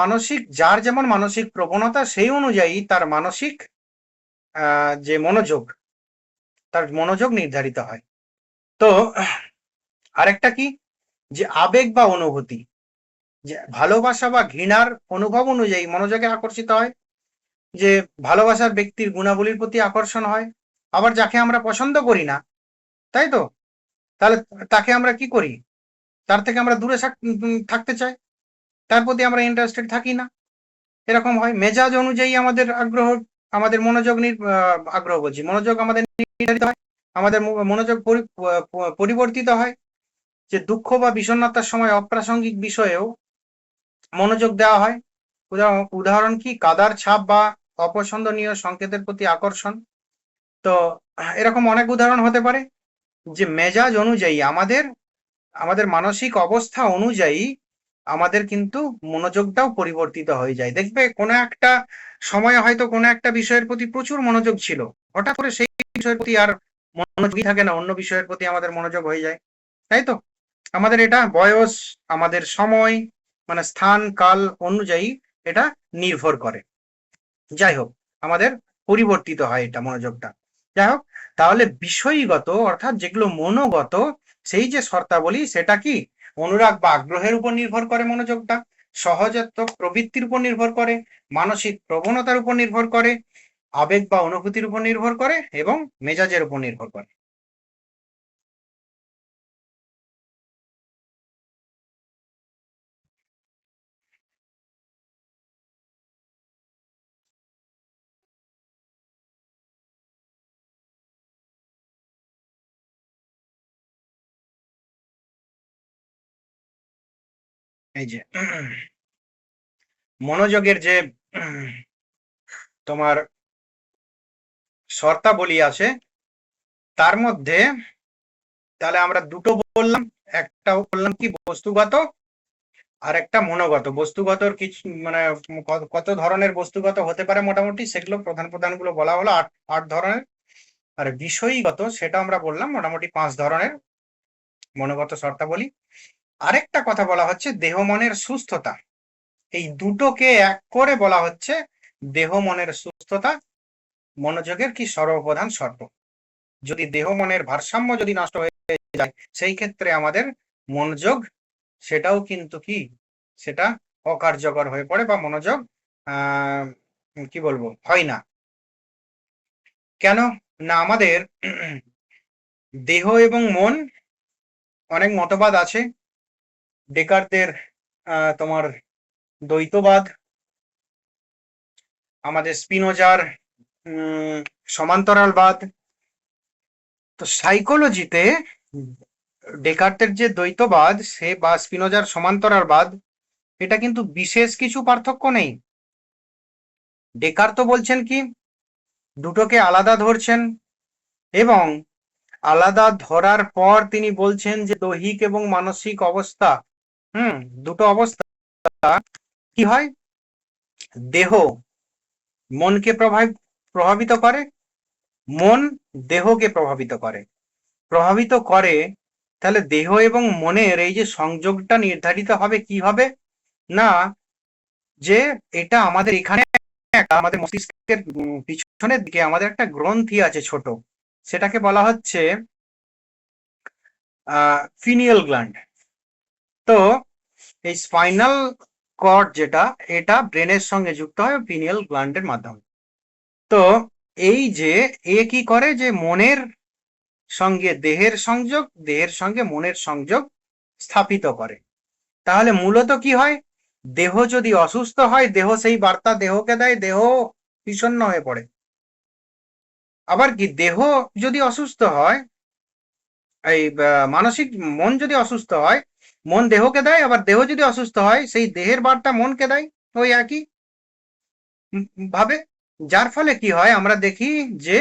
[SPEAKER 1] যার যেমন মানসিক প্রবণতা সেই অনুযায়ী তার মানসিক যে মনোযোগ, তার মনোযোগ নির্ধারিত হয়। তো আরেকটা কি, যে আবেগ বা অনুভূতি, যে ভালোবাসা বা ঘৃণার অনুভব অনুযায়ী মনোযোগে আকর্ষিত হয়। যে ভালোবাসার ব্যক্তির গুণাবলীর প্রতি আকর্ষণ হয়। আবার যাকে আমরা পছন্দ করি না, তাই তো, তাহলে তাকে আমরা কি করি, তার থেকে আমরা দূরে থাকতে চাই, তার প্রতি আমরা ইন্টারেস্টেড থাকি না। এরকম হয়। মেজাজ অনুযায়ী আমাদের আমাদের মনোযোগ আগ্রহ বলছি, মনোযোগ আমাদের নির্ধারিত হয়, আমাদের মনোযোগ পরিবর্তিত হয়। যে দুঃখ বা বিষণ্ণতার সময় অপ্রাসঙ্গিক বিষয়েও মনোযোগ দেওয়া হয়। উদাহরণ কি, কাদার ছাপ বা অপছন্দনীয় সংকেতের প্রতি আকর্ষণ। তো এরকম অনেক উদাহরণ হতে পারে। যে মেজাজ অনুযায়ী আমাদের আমাদের মানসিক অবস্থা অনুযায়ী আমাদের কিন্তু মনোযোগটাও পরিবর্তিত হয়ে যায়। দেখবে কোনো একটা সময় হয়তো কোনো একটা বিষয়ের প্রতি প্রচুর মনোযোগ ছিল, হঠাৎ করে সেই বিষয়ের প্রতি আর মনোযোগই থাকে না, অন্য বিষয়ের প্রতি আমাদের মনোযোগ হয়ে যায়, তাই তো? আমাদের এটা বয়স, আমাদের সময়, মানে স্থান কাল অনুযায়ী এটা নির্ভর করে। যাই হোক, আমাদের পরিবর্তিত হয় এটা মনোযোগটা। যাই হোক, তাহলে বিষয়গত অর্থাৎ যেগুলো মনোগত সেই যে শর্তাবলী, সেটা কি অনুরাগ বা আগ্রহের উপর নির্ভর করে মনোযোগটা, সহজাত প্রবৃত্তির উপর নির্ভর করে, মানসিক প্রবণতার উপর নির্ভর করে, আবেগ বা অনুভূতির উপর নির্ভর করে এবং মেজাজের উপর নির্ভর করে। এই যে মনোযোগের যে তোমার শর্তাবলী আছে, তার মধ্যে তাহলে আমরা দুটো বললাম, একটা বললাম কি বস্তুগত, আর একটা মনোগত। বস্তুগতর কিছু মানে কত ধরনের বস্তুগত হতে পারে মোটামুটি, সেগুলো প্রধান প্রধানগুলো বলা হলো, আট ধরনের। আর বিষয়গত সেটা আমরা বললাম মোটামুটি 5 ধরনের মনোগত শর্তাবলী। আরেকটা কথা বলা হচ্ছে দেহ মনের সুস্থতা। এই দুটোকে এক করে বলা হচ্ছে দেহ মনের সুস্থতা মনোযোগের কি সর্বপ্রধান শর্ত। যদি দেহ মনের ভারসাম্য যদি নষ্ট হয়ে যায়, সেই ক্ষেত্রে আমাদের মনোযোগ সেটাও কিন্তু কি, সেটা অকার্যকর হয়ে পড়ে বা মনোযোগ কি বলবো, হয় না। কেন না, আমাদের দেহ এবং মন অনেক মতবাদ আছে। ডেকার্তের তোমার দ্বৈতবাদ, আমাদের স্পিনোজার সমান্তরালবাদ। তো সাইকোলজিতে ডেকার্তের যে দ্বৈতবাদ সে বা স্পিনোজার সমান্তরালবাদ, এটা কিন্তু বিশেষ কিছু পার্থক্য নেই। ডেকার্ত তো বলছেন কি দুটোকে আলাদা ধরছেন, এবং আলাদা ধরার পর তিনি বলছেন যে দৈহিক এবং মানসিক অবস্থা, দুটো অবস্থা কি হয়, দেহ মনকে প্রভাবিত করে, মন দেহকে প্রভাবিত করে। তাহলে দেহ এবং মনের এই যে সংযোগটা নির্ধারিত হবে কি হবে না, যে এটা আমাদের এখানে আমাদের মস্তিষ্কের পিছনের দিকে আমাদের একটা গ্রন্থি আছে ছোট, সেটাকে বলা হচ্ছে ফিনিয়াল গ্ল্যান্ড। তো এই স্পাইনাল কর্ড যেটা, এটা ব্রেনের সঙ্গে যুক্ত হয় পিনিয়াল গ্ল্যান্ডের মাধ্যমে। তো এই যে এ কি করে, যে মনের সঙ্গে দেহের সংযোগ, দেহের সঙ্গে মনের সংযোগ স্থাপিত করে। তাহলে মূলত কি হয়, দেহ যদি অসুস্থ হয়, দেহ সেই বার্তা দেহকে দেয়, দেহ বিষণ্ণ হয়ে পড়ে। আবার কি দেহ যদি অসুস্থ হয়, এই মানসিক মন যদি অসুস্থ হয়, মন দেহকে দেয়, আবার দেহ যদি অসুস্থ হয় সেই দেহের বার্তা মনকে দেয়, ওই একই ভাবে। যার ফলে কি হয়, আমরা দেখি যে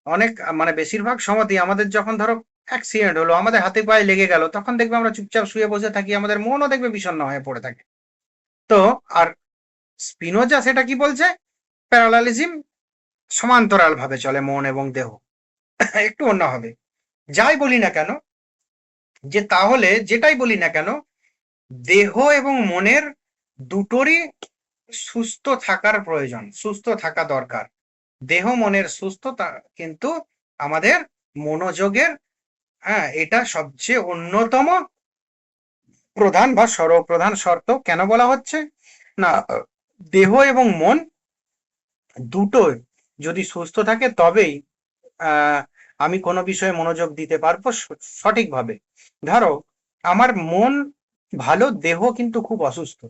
[SPEAKER 1] অনেক মানে বেশিরভাগ সময়তেই আমাদের যখন ধরো অ্যাক্সিডেন্ট হলো, আমাদের হাতে পায়ে লেগে গেল, তখন দেখবে আমরা চুপচাপ শুয়ে বসে থাকি, আমাদের মনও দেখবে বিষণ্ণ হয়ে পড়ে থাকে। তো আর স্পিনোজা সেটা কি বলছে, প্যারালালিজম সমান্তরাল ভাবে চলে মন এবং দেহ, একটু অন্য হবে। যাই বলি না কেন, যে তাহলে যেটাই বলি না কেন, দেহ এবং মনের দুটোরই সুস্থ থাকার প্রয়োজন, সুস্থ থাকা দরকার। দেহ মনের সুস্থতা কিন্তু আমাদের মনোযোগের, এটা সবচেয়ে অন্যতম প্রধান বা সর্বপ্রধান শর্ত। কেন বলা হচ্ছে না, দেহ এবং মন দুটো যদি সুস্থ থাকে তবেই আমি কোনো বিষয়ে মনোযোগ দিতে পারবো সঠিকভাবে। ধরো আমার মন ভালো, দেহ কিন্তু খুব অসুস্থ,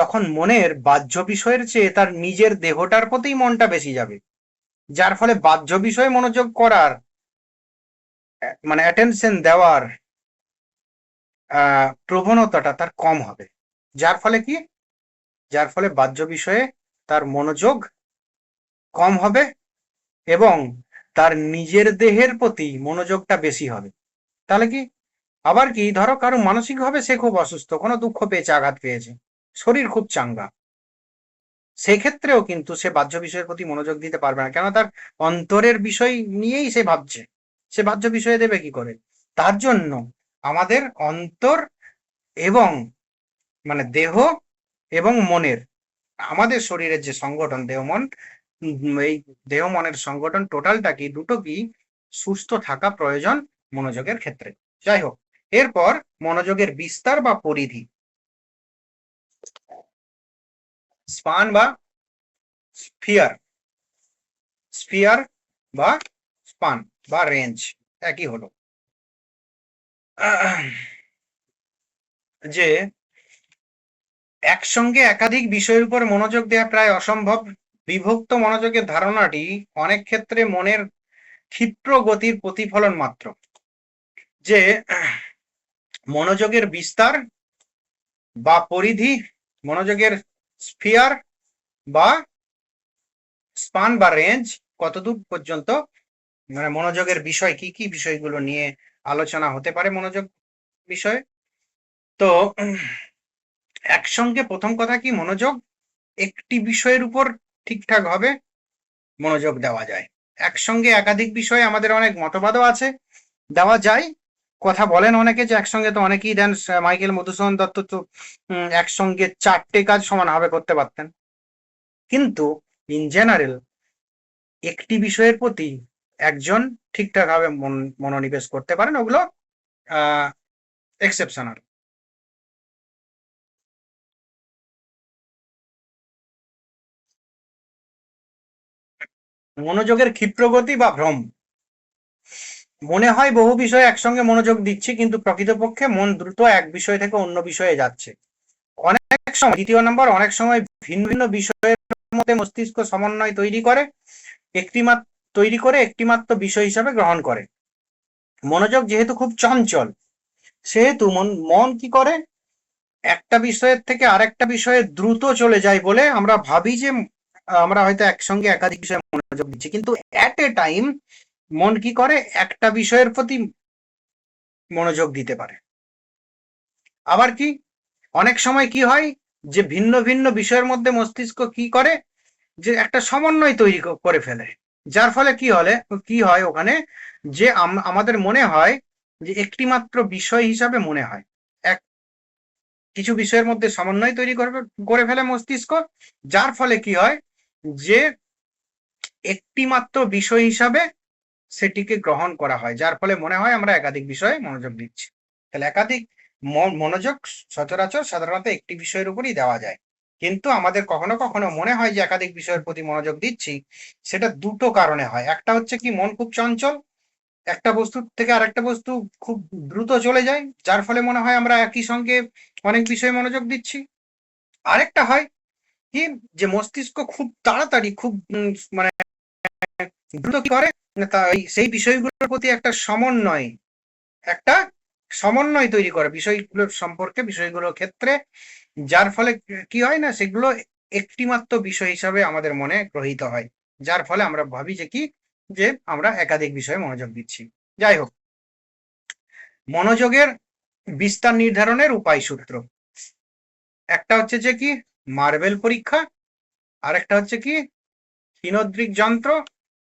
[SPEAKER 1] তখন মনের বাহ্য বিষয়ের চেয়ে তার নিজের দেহটার প্রতি মনটা বেশি যাবে, যার ফলে বাহ্য বিষয়ে মনোযোগ করার মানে অ্যাটেনশন দেওয়ার প্রবণতাটা তার কম হবে। যার ফলে কি, যার ফলে বাহ্য বিষয়ে তার মনোযোগ কম হবে এবং তার নিজের দেহের প্রতি মনোযোগটা বেশি হবে। তাহলে কি, আবার কি, ধরো কারো মানসিকভাবে সে খুব অসুস্থ, কোনো দুঃখ পেয়েছে, আঘাত পেয়েছে, শরীর খুব চাঙ্গা, সেক্ষেত্রেও কিন্তু সে বাহ্য বিষয়ের প্রতি মনোযোগ দিতে পারবে না, কেন তার অন্তরের বিষয় নিয়েই সে ভাবছে, সে বাহ্য বিষয়ে দেবে কি করে। তার জন্য আমাদের অন্তর এবং মানে দেহ এবং মনের, আমাদের শরীরের যে সংগঠন দেহ মন, এই দেহ মনের সংগঠন টোটালটা কি, দুটো কি সুস্থ থাকা প্রয়োজন মনোযোগের ক্ষেত্রে। যাই হোক, এরপর মনোযোগের বিস্তার বা পরিধি, স্পান বা স্ফিয়ার, স্ফিয়ার বা স্পান বা রেঞ্জ একই হলো। যে একসঙ্গে একাধিক বিষয়ের উপর মনোযোগ দেওয়া প্রায় অসম্ভব। বিভক্ত মনোযোগের ধারণাটি অনেক ক্ষেত্রে মনের ক্ষিপ্র গতির প্রতিফলন মাত্র। যে মনোযোগের বিস্তার বা পরিধি, মনোযোগের স্ফিয়ার বা স্পান বা রেঞ্জ, কতদূর পর্যন্ত মানে মনোযোগের বিষয়, কি কি বিষয়গুলো নিয়ে আলোচনা হতে পারে মনোযোগ বিষয়ে। তো একসঙ্গে প্রথম কথা কি, মনোযোগ একটি বিষয়ের উপর ঠিকঠাক ভাবে মনোযোগ দেওয়া যায়। একসঙ্গে একাধিক বিষয়ে আমাদের অনেক মতবাদও আছে, দেওয়া যায়। কথা বলেন অনেকে যে একসঙ্গে তো অনেকেই দেন, মাইকেল মধুসূদন দত্ত তো একসঙ্গে 4টে কাজ সমানভাবে করতে পারতেন। কিন্তু ইন জেনারেল একটি বিষয়ের প্রতি একজন ঠিকঠাক ভাবে মনোনিবেশ করতে পারেন, ওগুলো এক্সেপশনাল। মনোযোগের ক্ষিপ্রগতি বা ভ্রম, মনে হয় বহু বিষয়ে একসঙ্গে মনোযোগ দিচ্ছি, কিন্তু প্রকৃতপক্ষে মন দ্রুত এক বিষয় থেকে অন্য বিষয়ে যাচ্ছে। অনেক সময়, দ্বিতীয় নম্বর, অনেক সময় ভিন্ন ভিন্ন বিষয়ের মধ্যে মস্তিষ্ক সমন্বয় তৈরি করে একটিমাত্র বিষয় হিসাবে গ্রহণ করে। মনোযোগ যেহেতু খুব চঞ্চল, সেহেতু মন কি করে, একটা বিষয়ের থেকে আরেকটা বিষয়ে দ্রুত চলে যায় বলে আমরা ভাবি যে আমরা হয়তো একসঙ্গে একাধিক বিষয়ে মনোযোগ দিচ্ছি, কিন্তু অ্যাট এ টাইম মন কি করে, একটা বিষয়ের প্রতি মনোযোগ দিতে পারে। আবার কি, অনেক সময় কি হয় যে ভিন্ন ভিন্ন বিষয়ের মধ্যে মস্তিষ্ক কি করে, যে একটা সমন্বয় তৈরি করে ফেলে, যার ফলে কি হয় ওখানে, যে আমাদের মনে হয় যে একটি মাত্র বিষয় হিসাবে মনে হয়। এক কিছু বিষয়ের মধ্যে সমন্বয় তৈরি করে ফেলে মস্তিষ্ক, যার ফলে কি হয় যে একটি মাত্র বিষয় হিসাবে সেটিকে গ্রহণ করা হয়, যার ফলে মনে হয় আমরা একাধিক বিষয়ে মনোযোগ দিচ্ছি। তাহলে একাধিক মনোযোগ সচরাচর সাধারণত একটি বিষয়ের উপরই দেওয়া যায়, কিন্তু আমাদের কখনো কখনো মনে হয় যে একাধিক বিষয়ের প্রতি মনোযোগ দিচ্ছি। সেটা দুটো কারণে হয়। একটা হচ্ছে কি, মন খুব চঞ্চল, একটা বস্তু থেকে আরেকটা বস্তু খুব দ্রুত চলে যায়, যার ফলে মনে হয় আমরা একই সঙ্গে অনেক বিষয়ে মনোযোগ দিচ্ছি। আরেকটা হয় কি, যে মস্তিষ্ক খুব তাড়াতাড়ি খুব মানে দ্রুত কি করে, সেই বিষয়গুলোর প্রতি একটা সমন্বয় তৈরি করে বিষয়গুলোর সম্পর্কে, বিষয়গুলোর ক্ষেত্রে, যার ফলে কি হয় না, সেগুলো একটি মাত্র বিষয় হিসাবে আমাদের মনে গ্রহীত হয়, যার ফলে আমরা ভাবি যে আমরা একাধিক বিষয়ে মনোযোগ দিচ্ছি। যাই হোক, মনোযোগের বিস্তার নির্ধারণের উপায় সূত্র, একটা হচ্ছে যে কি, মার্বেল পরীক্ষা, আর একটা হচ্ছে কি ক্ষীণোদ্রিক যন্ত্র,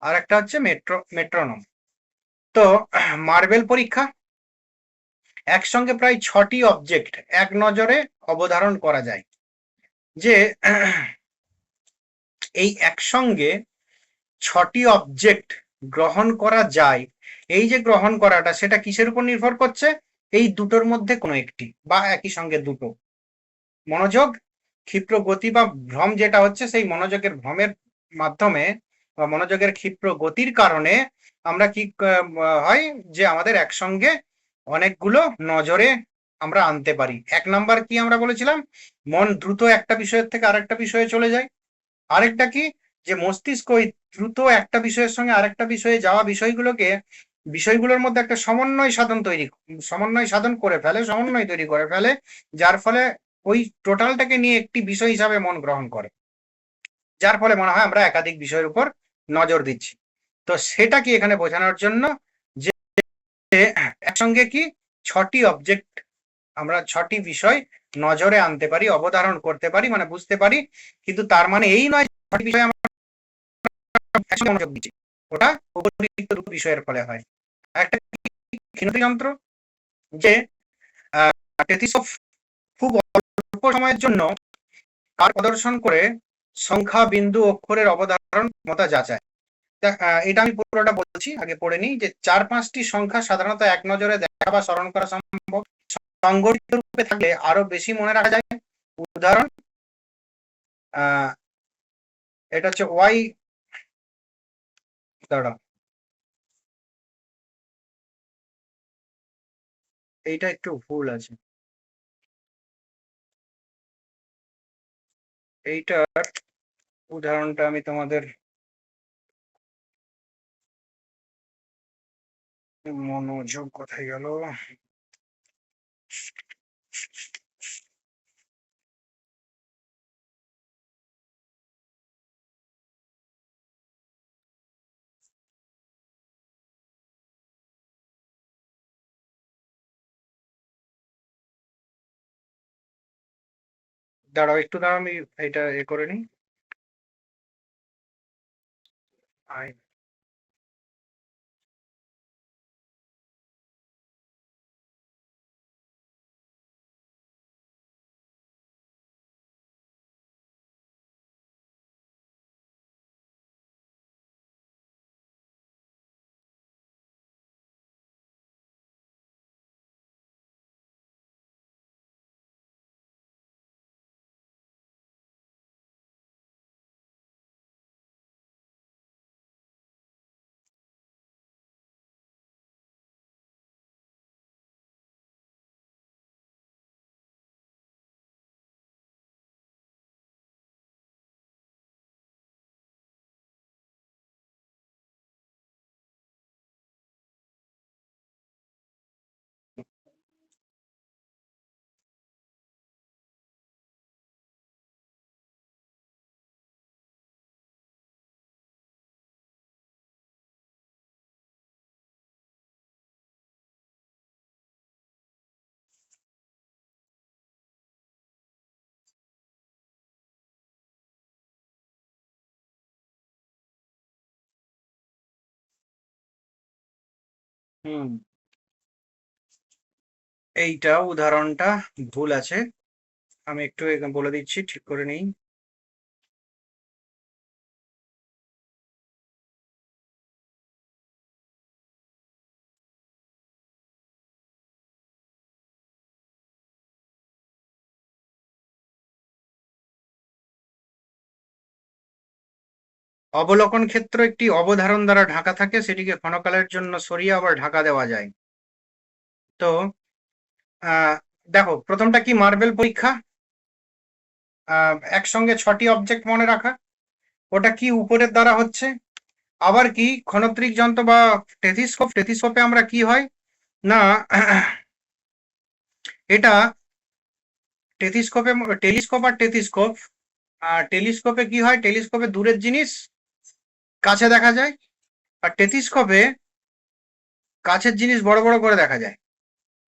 [SPEAKER 1] আর একটা হচ্ছে মেট্রোনম। তো মার্বেল পরীক্ষা, একসঙ্গে প্রায় 6টি অবজেক্ট এক নজরে অবধারণ করা যায়। যে এই একসঙ্গে 6টি অবজেক্ট গ্রহণ করা যায়, এই যে গ্রহণ করাটা, সেটা কিসের উপর নির্ভর করছে, এই দুটোর মধ্যে কোনো একটি বা একই সঙ্গে দুটো। মনোযোগ ক্ষিপ্র গতি বা ভ্রম যেটা হচ্ছে, সেই মনোযোগের ভ্রমের মাধ্যমে বা মনোযোগের ক্ষিপ্র গতির কারণে আমরা কি হয় যে আমাদের একসঙ্গে অনেকগুলো নজরে আমরা আনতে পারি। 1 নাম্বার কি আমরা বলেছিলাম, মন দ্রুত একটা বিষয়ের থেকে আরেকটা বিষয়ে চলে যায়। আরেকটা কি, যে মস্তিষ্ক ওই দ্রুত একটা বিষয়ের সঙ্গে আরেকটা বিষয়ে যাওয়া বিষয়গুলোর মধ্যে একটা সমন্বয় সাধন করে ফেলে, সমন্বয় তৈরি করে ফেলে, যার ফলে ওই টোটালটাকে নিয়ে একটি বিষয় হিসাবে মন গ্রহণ করে, যার ফলে মনে হয় আমরা একাধিক বিষয়ের উপর নজর দিচ্ছি। তো সেটা কি এখানে বোঝানোর জন্য যে একসঙ্গে কি 6টি অবজেক্ট, আমরা 6টি বিষয় নজরে আনতে পারি, অবধারণ করতে পারি, মানে বুঝতে পারি, কিন্তু তার মানে এই নয় 6টি বিষয় আমরা একসঙ্গে মনোযোগ দিচ্ছি, ওটা উপরিক্ত দুটো বিষয়ের ফলে হয়। একটা ক্ষিণতি যন্ত্র, যে টেলিস্কোপ খুব অল্প সময়ের জন্য কার প্রদর্শন করে সংখ্যা, বিন্দু, অক্ষরের অবধারণ ক্ষমতা যাচায়। এটা আমি পুরোটা বলছি, আগে পড়ে নিই, যে 4-5টি সংখ্যা সাধারণত এক নজরে দেখা বা স্মরণ করা সম্ভব, সংগঠিত রূপে থাকলে আরো বেশি মনে রাখা যায়। উদাহরণ, এটা হচ্ছে ওয়াই, দাঁড়াও, এইটা একটু ভুল আছে, এইটার উদাহরণটা আমি তোমাদের মনোযোগ কোথায় গেল, দাঁড়াও একটু, দাঁড়াও আমি এটা করে নিই। হুম, এইটা উদাহরণটা ভুল আছে, আমি একটু বলে দিচ্ছি, ঠিক করে নিই। অবলোকন ক্ষেত্র একটি অবধারণ দ্বারা ঢাকা থাকে, সেটিকে ক্ষণকালের জন্য সরিয়ে আবার ঢাকা দেওয়া যায়। তো আহ দেখো, প্রথমটা কি, মার্বেল পরীক্ষা, একসঙ্গে 6টি অবজেক্ট মনে রাখা, ওটা কি উপরের দ্বারা হচ্ছে। আবার কি ক্ষণত্রিক যন্ত্র বা টেলিস্কোপে আমরা কি হয় না, এটা টেলিস্কোপে, টেলিস্কোপে কি হয়, টেলিস্কোপে দূরের জিনিস কাছে দেখা যায়, আর টেলিস্কোপে কাছের জিনিস বড় বড় করে দেখা যায়।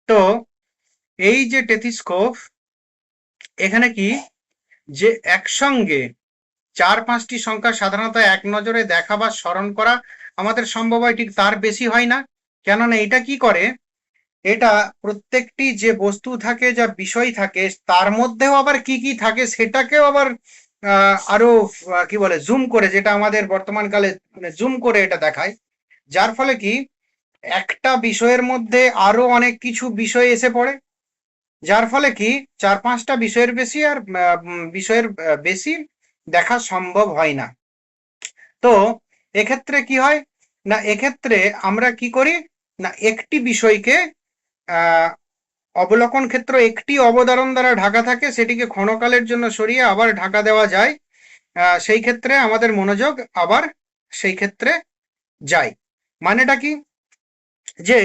[SPEAKER 1] তো এই যে টেলিস্কোপ, এখানে কি, যে একসঙ্গে 4-5টি সংখ্যা সাধারণত এক নজরে দেখা বা স্মরণ করা আমাদের সম্ভব হয়, ঠিক তার বেশি হয় না। কেননা এটা কি করে, এটা প্রত্যেকটি যে বস্তু থাকে, যা বিষয় থাকে, তার মধ্যেও আবার কি কি থাকে সেটাকেও আবার আরো কি বলে, জুম করে, যেটা আমাদের বর্তমান কালে মানে জুম করে এটা দেখায়, যার ফলে কি একটা বিষয়ের মধ্যে আরো অনেক কিছু বিষয় এসে পড়ে, যার ফলে কি 4-5টা বিষয়ের বেশি আর বিষয়ের বেশি দেখা সম্ভব হয় না। তো এক্ষেত্রে কি হয় না, এক্ষেত্রে আমরা কি করি না, একটি বিষয়কে অবলোকন ক্ষেত্র একটি অবধারণ দ্বারা ঢাকা থাকে, সেটিকে ক্ষণকালের জন্য সরিয়ে আবার ঢাকা দেওয়া যায়, সেই ক্ষেত্রে আমাদের মনোযোগ আবার সেই ক্ষেত্রে যায়। মানেটা কি, যে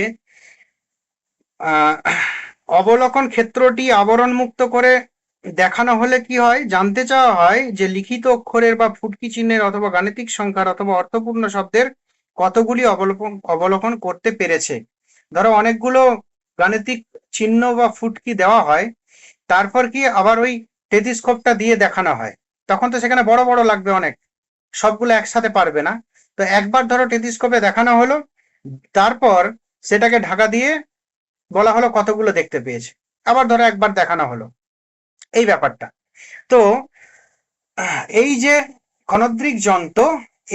[SPEAKER 1] অবলোকন ক্ষেত্রটি আবরণ মুক্ত করে দেখানো হলে কি হয়, জানতে চাওয়া হয় যে লিখিত অক্ষরের বা ফুটকি চিহ্নের অথবা গাণিতিক সংখ্যার অথবা অর্থপূর্ণ শব্দের কতগুলি অবলোকন করতে পেরেছে। ধরো অনেকগুলো গাণিতিক চিহ্ন বা ফুটকি দেওয়া হয়, তারপর কি আবার ওই টেলিস্কোপটা দিয়ে দেখানো হয়, তখন তো সেখানে বড় বড় লাগবে অনেক, সবগুলো একসাথে পারবে না। তো একবার ধরো টেলিস্কোপে দেখানো হলো, তারপর সেটাকে ঢাকা দিয়ে বলা হলো কতগুলো দেখতে পেয়েছে, আবার ধরো একবার দেখানো হলো, এই ব্যাপারটা। তো এই যে ক্ষণদ্রিক যন্ত্র,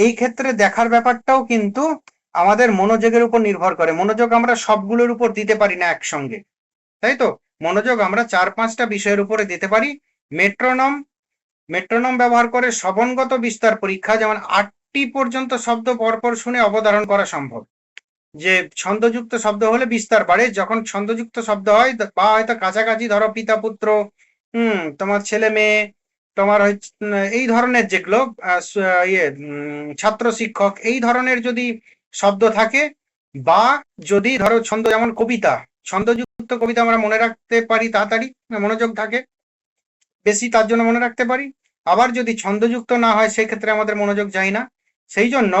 [SPEAKER 1] এই ক্ষেত্রে দেখার ব্যাপারটাও কিন্তু আমাদের মনোযোগের উপর নির্ভর করে। মনোযোগ আমরা সবগুলোর উপর দিতে পারি না একসঙ্গে, তাই তো? মনোযোগ আমরা 4-5টা বিষয়ের উপরে দিতে পারি। মেট্রোনম, মেট্রোনম ব্যবহার করে শ্রবণগত বিস্তার পরীক্ষা, যেমন 8টি পর্যন্ত শব্দ পরপর শুনে অবধারণ করা সম্ভব। যে ছন্দযুক্ত শব্দ হলে বিস্তার বাড়ে, যখন ছন্দযুক্ত শব্দ হয় বা হয়তো কাছাকাছি, ধরো পিতা পুত্র, তোমার ছেলে মেয়ে, তোমার হচ্ছে এই ধরনের যেগুলো ছাত্র শিক্ষক, এই ধরনের যদি শব্দ থাকে, বা যদি ধরো ছন্দ, যেমন কবিতা, ছন্দযুক্ত কবিতা আমরা মনে রাখতে পারি তাড়াতাড়ি, মনোযোগ থাকে বেশি, তার জন্য মনে রাখতে পারি। আবার যদি ছন্দযুক্ত না হয় সেক্ষেত্রে আমাদের মনোযোগ যায় না। সেই জন্য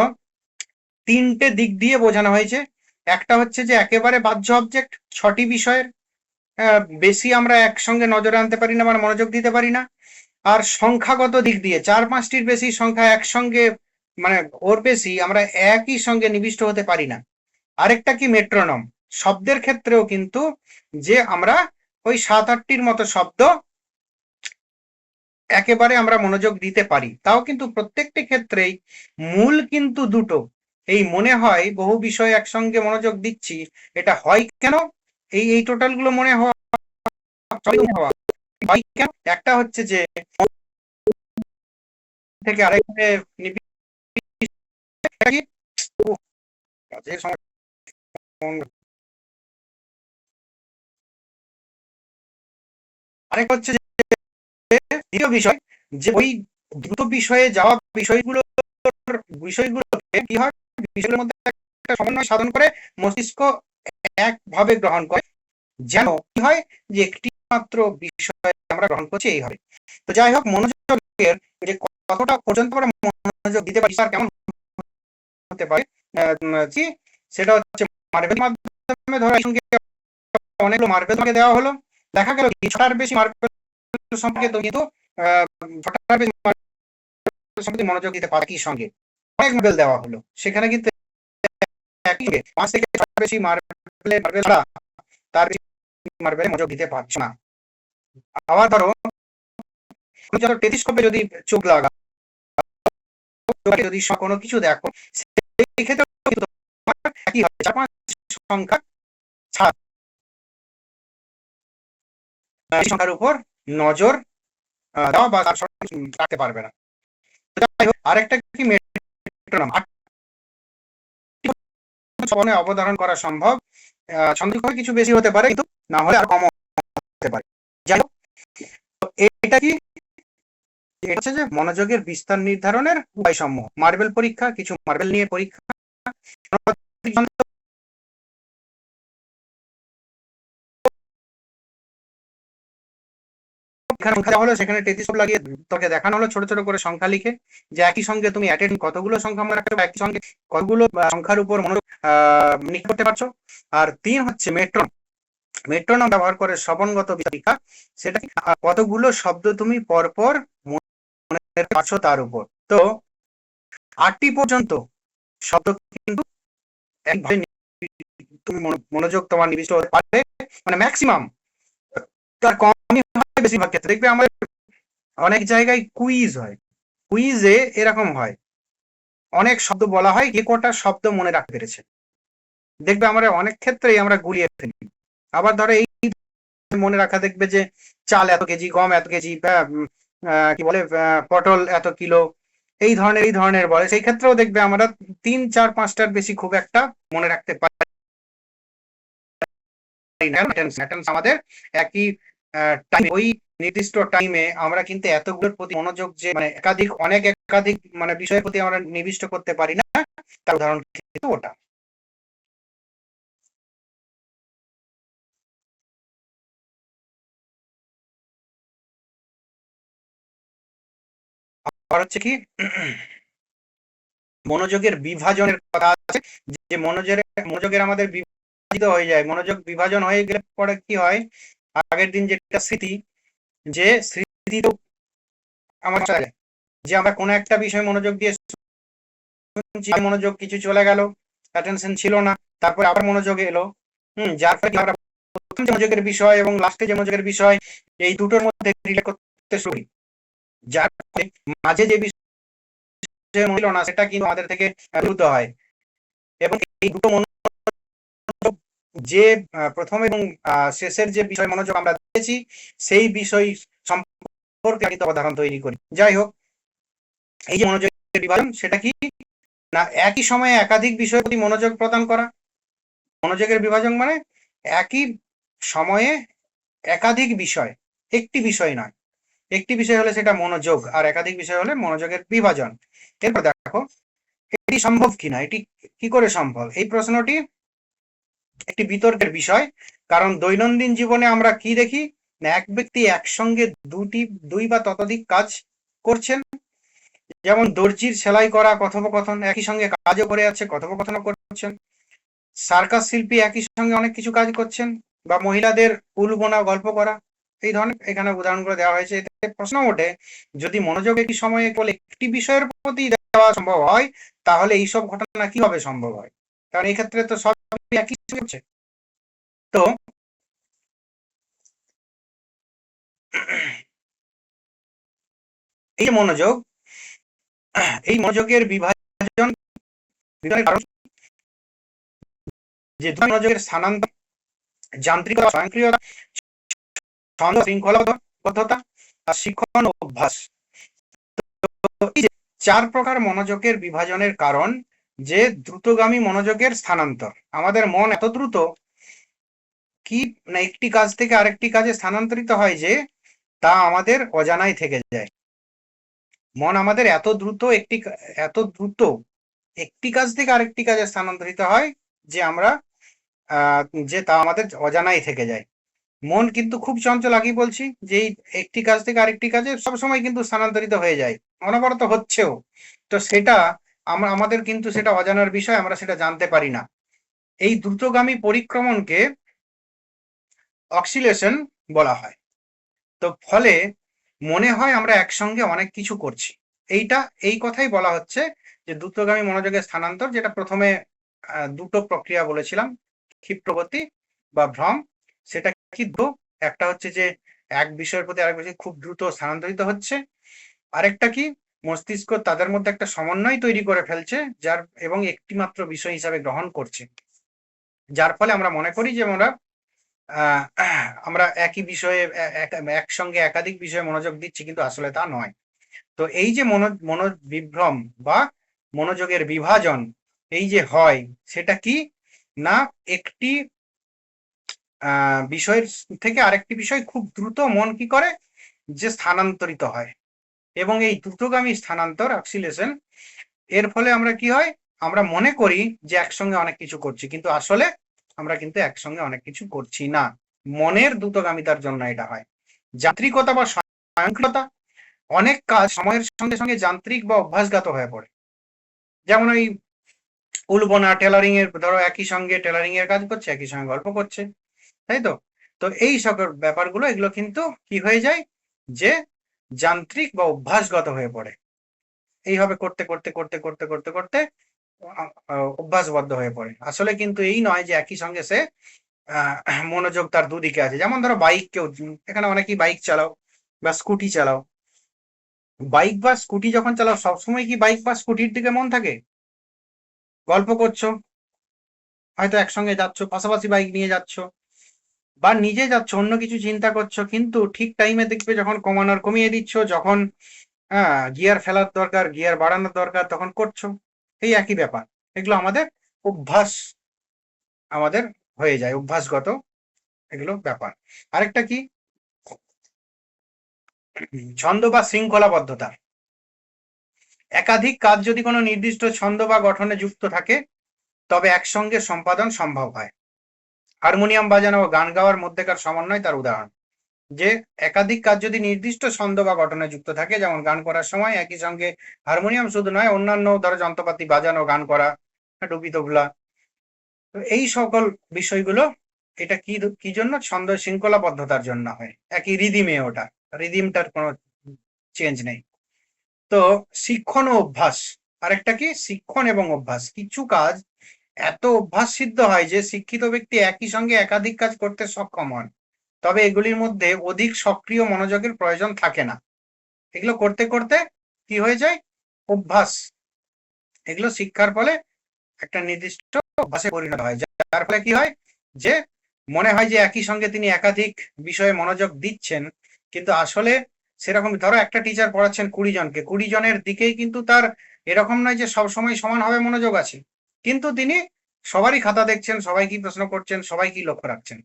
[SPEAKER 1] 3টে দিক দিয়ে বোঝানো হয়েছে। একটা হচ্ছে যে একেবারে বাহ্য অবজেক্ট, 6টি বিষয়ের বেশি আমরা একসঙ্গে নজরে আনতে পারি না, মানে মনোযোগ দিতে পারি না। আর সংখ্যাগত দিক দিয়ে 4-5টির বেশি সংখ্যা একসঙ্গে, মানে ওর বেশি আমরা একই সঙ্গে নিবিষ্ট হতে পারি না। আরেকটা কি, মেট্রোনম, শব্দের ক্ষেত্রেও কিন্তু যে আমরা ওই 7-8টির মতো শব্দ একেবারে আমরা মনোযোগ দিতে পারি, তাও কিন্তু প্রত্যেকটি ক্ষেত্রেই মূল কিন্তু দুটো। এই মনে হয় বহু বিষয় একসঙ্গে মনোযোগ দিচ্ছি, এটা হয় কেন, এই টোটালগুলো মনে হওয়া হয় কেন, একটা হচ্ছে যে থেকে আরেকটা আরেক হচ্ছে যে দ্বিতীয় বিষয়, যে ওই দুটো বিষয়ে যাওয়া বিষয়গুলো, বিষয়গুলোকে কি হয়, বিষয়গুলোর মধ্যে একটা সমন্বয় সাধন করে মস্তিষ্ক একভাবে গ্রহণ করে, যেন কি হয়, যে একটি মাত্র বিষয় আমরা গ্রহণ করছি এই হবে। তো যাই হোক, মনোযোগের যে কতটা পর্যন্ত আমরা মনোযোগ দিতে পারি, কেমন হতে পারে, কি সেটা হচ্ছে মার্বেল মাধ্যমে, ধরো সঙ্গে অনেকগুলো মার্বেল তোমাকে দেওয়া হলো, দেখা গেল কি 6টার বেশি মার্বেল সম্পর্কে তুমি কিন্তু 6টার বেশি মার্বেল সম্পর্কে মনোযোগ দিতে পারো একই সঙ্গে। অনেক মার্বেল দেওয়া হলো, সেখানে কিন্তু একই সঙ্গে 5 থেকে 6টার বেশি মার্বেল ছাড়া তার বেশি মার্বেলে মনোযোগ দিতে পারছো না। আবার ধরো তুমি যখন টেলিস্কোপে যদি চোখ লাগাও, যদি কোনো কিছু দেখো, সেই ক্ষেত্রে কিন্তু তোমার একই হবে, 4-5 সংখ্যা ছাড়া সংখ্যার উপর নজর দেওয়া বা রাখতে পারবে না। যাই হোক, আরেকটা কি, মেট্রোনম অবধারণ করা সম্ভব, ছন্দ কিছু বেশি হতে পারে, কিন্তু না হলে আর কম হতে পারে। যাই হোক, এটা কি, এটা হচ্ছে যে মনোযোগের বিস্তার নির্ধারণের উপায়সমূহ। মার্বেল পরীক্ষা, কিছু মার্বেল নিয়ে পরীক্ষা, সংখ্যা হলো, সেখানে টেলিস্কোপ লাগিয়ে তোকে দেখানো হলো ছোট ছোট করে সংখ্যা লিখে, যে একই সঙ্গে তুমি অ্যাটেন্ড কতগুলো সংখ্যা মনে রাখতে পারো, একই সঙ্গে কতগুলো সংখ্যার উপর মনোযোগ নির্ভর করতে পারছো। আর 3 হচ্ছে মেট্রোনম, মেট্রোনম ব্যবহার করে শ্রবণগত পরীক্ষা, সেটা কতগুলো শব্দ তুমি পরপর মনে রাখতে পারছো তার উপর। তো 8টি পর্যন্ত শব্দ কিন্তু একভাবে তুমি মনোযোগ তোমার নিবিষ্ট হতে পারবে, মানে ম্যাক্সিমাম, তার কমই হয় বেশিরভাগ ক্ষেত্রে। দেখবে আমাদের অনেক জায়গায় কুইজ হয়, কুইজে এরকম হয়, অনেক শব্দ বলা হয়, কে কটা শব্দ মনে রাখতে পেরেছে। দেখবে আমরা অনেক ক্ষেত্রেই আমরা গুলিয়ে ফেলি। আবার ধরো এই মনে রাখা, দেখবে যে চাল এত কেজি, গম এত কেজি, কি বলে পটল এত কিলো, এই ধরনের বলে, সেই ক্ষেত্রেও দেখবে আমরা 3, 4, 5টার বেশি খুব একটা মনে রাখতে পারি না, আমাদের একই টাইমে, ওই নির্দিষ্ট টাইমে আমরা কিন্তু এতগুলোর প্রতি মনোযোগ যে মানে একাধিক মানে বিষয়ের প্রতি আমরা নিবিষ্ট করতে পারি না, তার উদাহরণ কিন্তু ওটা। আর হচ্ছে কি মনোযোগের বিভাজনের কথা আছে, যে মনোযোগের আমাদের বিভাজিত হয়ে যায়। মনোযোগ বিভাজন হয়ে গেলে পরে কি হয়, আগের দিন যেটা স্মৃতি, যে স্মৃতি তো আমার যে আমরা কোনো একটা বিষয়ে মনোযোগ দিয়ে শুনছি, মনোযোগ কিছু চলে গেল, অ্যাটেনশন ছিল না, তারপরে আবার মনোযোগ এলো। যার ফলে আমরা প্রথম যে মনোযোগের বিষয় এবং লাস্টে যে মনোযোগের বিষয়, এই দুটোর মধ্যে রিলেট করতে শুরু করি, যার ফলে মাঝে যে বিষয় ছিল না সেটা কিন্তু আমাদের থেকে দ্রুত হয়। এবং এই দুটো মনোযোগ, যে প্রথম এবং শেষের যে বিষয় মনোযোগ আমরা দিয়েছি, সেই বিষয় সম্পর্কে অবধারণ তৈরি করি। যাই হোক, এই যে মনোযোগের বিভাজন, সেটা কি না একই সময়ে একাধিক বিষয়ের প্রতি মনোযোগ প্রদান করা। মনোযোগের বিভাজন মানে একই সময়ে একাধিক বিষয়, একটি বিষয় নয়। একটি বিষয় হলে সেটা মনোযোগ, আর একাধিক বিষয় হলে মনোযোগের বিভাজন। এরপর দেখো এটি সম্ভব কিনা, এটি কি করে সম্ভব। এই প্রশ্নটি একটি বিতর্কের বিষয়, কারণ দৈনন্দিন জীবনে আমরা কি দেখি না, এক ব্যক্তি একসঙ্গে দুই বা ততোধিক কাজ করছেন। যেমন দর্জির সেলাই করা কথোপকথন, একই সঙ্গে কাজও করে আছে, কথোপকথনও করছেন। সার্কাস শিল্পী একই সঙ্গে অনেক কিছু কাজ করছেন, বা মহিলাদের উল বোনা, গল্প করা, এই ধরনের এখানে উদাহরণগুলো দেওয়া হয়েছে। এতে প্রশ্ন ওঠে, যদি মনোযোগ একটি সময়ে কেবল একটি বিষয়ের প্রতি দেওয়া সম্ভব হয়, তাহলে এইসব ঘটনা কিভাবে সম্ভব হয়? কারণ এই ক্ষেত্রে তো সব একই হচ্ছে। তো এই যে মনোযোগ, এই মনোযোগের বিভাজন কারণ যে মনোযোগের স্থানান্তর, যান্ত্রিকতা, স্বয়ংক্রিয়তা, শৃঙ্খলাবদ্ধতা আর শিক্ষণ অভ্যাস। এই যে 4 প্রকার মনোযোগের বিভাজনের কারণ, যে দ্রুতগামী মনোযোগের স্থানান্তর। আমাদের মন এত দ্রুত কি না একটি কাজ থেকে আরেকটি কাজে স্থানান্তরিত হয় যে তা আমাদের অজানাই থেকে যায়। মন আমাদের এত দ্রুত একটি কাজ থেকে আরেকটি কাজে স্থানান্তরিত হয় যে আমরা যে তা আমাদের অজানাই থেকে যায়। মন কিন্তু খুব চঞ্চল, আগেই বলছি, যে এই একটি কাজ থেকে আরেকটি কাজে সবসময় কিন্তু স্থানান্তরিত হয়ে যায়, অনবরত হচ্ছেও। তো সেটা আমাদের কিন্তু সেটা অজানার বিষয়, আমরা সেটা জানতে পারি না। এই দ্রুতগামী পরিক্রমণকে অক্সিলেশন বলা হয়। তো ফলে মনে হয় আমরা একসঙ্গে অনেক কিছু করছি। এই কথাই বলা হচ্ছে যে দ্রুতগামী মনোযোগের স্থানান্তর, যেটা প্রথমে দুটো প্রক্রিয়া বলেছিলাম, ক্ষিপ্রগতি বা ভ্রম। সেটা কি একটা হচ্ছে যে এক বিষয়ের প্রতি আরেক বিষয় খুব দ্রুত স্থানান্তরিত হচ্ছে, আরেকটা কি মস্তিষ্ক তাদের মধ্যে একটা সমন্বয় তৈরি করে ফেলছে, যার এবং একটি মাত্র বিষয় হিসাবে গ্রহণ করছে, যার ফলে আমরা মনে করি যে আমরা একই বিষয়ে একসঙ্গে একাধিক বিষয়ে মনোযোগ দিচ্ছি, কিন্তু আসলে তা নয়। তো এই যে মনোবিভ্রম বা মনোযোগের বিভাজন এই যে হয়, সেটা কি না একটি বিষয়ের থেকে আরেকটি বিষয় খুব দ্রুত মন কি করে যে স্থানান্তরিত হয়, এবং এই দ্রুতগামী স্থানান্তর অক্সিলেশন, এর ফলে আমরা কি হয়, আমরা মনে করি যে একসঙ্গে অনেক কিছু করছি, কিন্তু আসলে আমরা কিন্তু একসঙ্গে অনেক কিছু করছি না। মনের দ্রুতগামিতার জন্য এটা হয়। যান্ত্রিকতা বা স্বয়ংক্রিয়তা, অনেক কাজ সময়ের সঙ্গে সঙ্গে যান্ত্রিক বা অভ্যাসগত হয়ে পড়ে। যেমন ওই উল বোনা, টেলারিং এর, ধরো একই সঙ্গে টেলারিং এর কাজ করছে, একই সঙ্গে গল্প করছে, তাই তো। তো এই সকল ব্যাপারগুলো, এগুলো কিন্তু কি হয়ে যায়, যে যান্ত্রিক বা অভ্যাসগত হয়ে পড়ে। এইভাবে করতে করতে করতে করতে করতে করতে অভ্যাসবদ্ধ হয়ে পড়ে। আসলে কিন্তু এই নয় যে একই সঙ্গে সে মনোযোগ তার দুদিকে আছে। যেমন ধরো বাইক, কেউ এখানে অনেকেই বাইক চালাও বা স্কুটি চালাও। বাইক বা স্কুটি যখন চালাও, সবসময় কি বাইক বা স্কুটির দিকে মন থাকে? গল্প করছো, হয়তো একসঙ্গে যাচ্ছ, পাশাপাশি বাইক নিয়ে যাচ্ছ, বা নিজে যাচ্ছ, অন্য কিছু চিন্তা করছো, কিন্তু ঠিক টাইমে দেখবে যখন কমানোর কমিয়ে দিচ্ছ, যখন গিয়ার ফেলার দরকার, গিয়ার বাড়ানোর দরকার, তখন করছো। এই একই ব্যাপার, এগুলো আমাদের অভ্যাস, আমাদের হয়ে যায় অভ্যাসগত। এগুলো ব্যাপার। আরেকটা কি, ছন্দ বা শৃঙ্খলাবদ্ধতা। একাধিক কাজ যদি কোনো নির্দিষ্ট ছন্দ বা গঠনে যুক্ত থাকে তবে একসঙ্গে সম্পাদন সম্ভব হয়। হারমোনিয়াম বাজানো ও গান গাওয়ার মধ্যেকার সমন্বয় তার উদাহরণ। যে একাধিক কাজ যদি নির্দিষ্ট ছন্দ বা গঠনে যুক্ত থাকে, যেমন গান করার সময় একই সঙ্গে হারমোনিয়াম শুধু নয়, অন্যান্য ধরো যন্ত্রপাতি বাজানো, গান করা, ডুবি তবলা, তো এই সকল বিষয়গুলো, এটা কি কি জন্য? ছন্দ শৃঙ্খলাবদ্ধতার জন্য হয়, একই রিদিমে, ওটা রিদিমটার কোনো চেঞ্জ নেই। তো শিক্ষণ ও অভ্যাস। আরেকটা কি, শিক্ষণ এবং অভ্যাস। কিছু কাজ এত অভ্যাস সিদ্ধ হয় যে শিক্ষিত ব্যক্তি একই সঙ্গে একাধিক কাজ করতে সক্ষম হন, তবে এগুলির মধ্যে অধিক সক্রিয় মনোযোগের প্রয়োজন থাকে না। এগুলো করতে করতে কি হয়ে যায়? অভ্যাস। এগুলো শিক্ষার ফলে একটা নির্দিষ্ট অভ্যাসে পরিণত হয়, যার ফলে কি হয় যে মনে হয় যে একই সঙ্গে তিনি একাধিক বিষয়ে মনোযোগ দিচ্ছেন, কিন্তু আসলে সেরকম, ধরো একটা টিচার পড়াচ্ছেন 20 জনকে, 20 জনের দিকেই কিন্তু তার এরকম নয় যে সব সময় সমানভাবে মনোযোগ আছে, কিন্তু তিনি সবারই খাতা দেখছেন, সবাই কি প্রশ্ন করছেন, সবাই কি লক্ষ্য রাখছেন,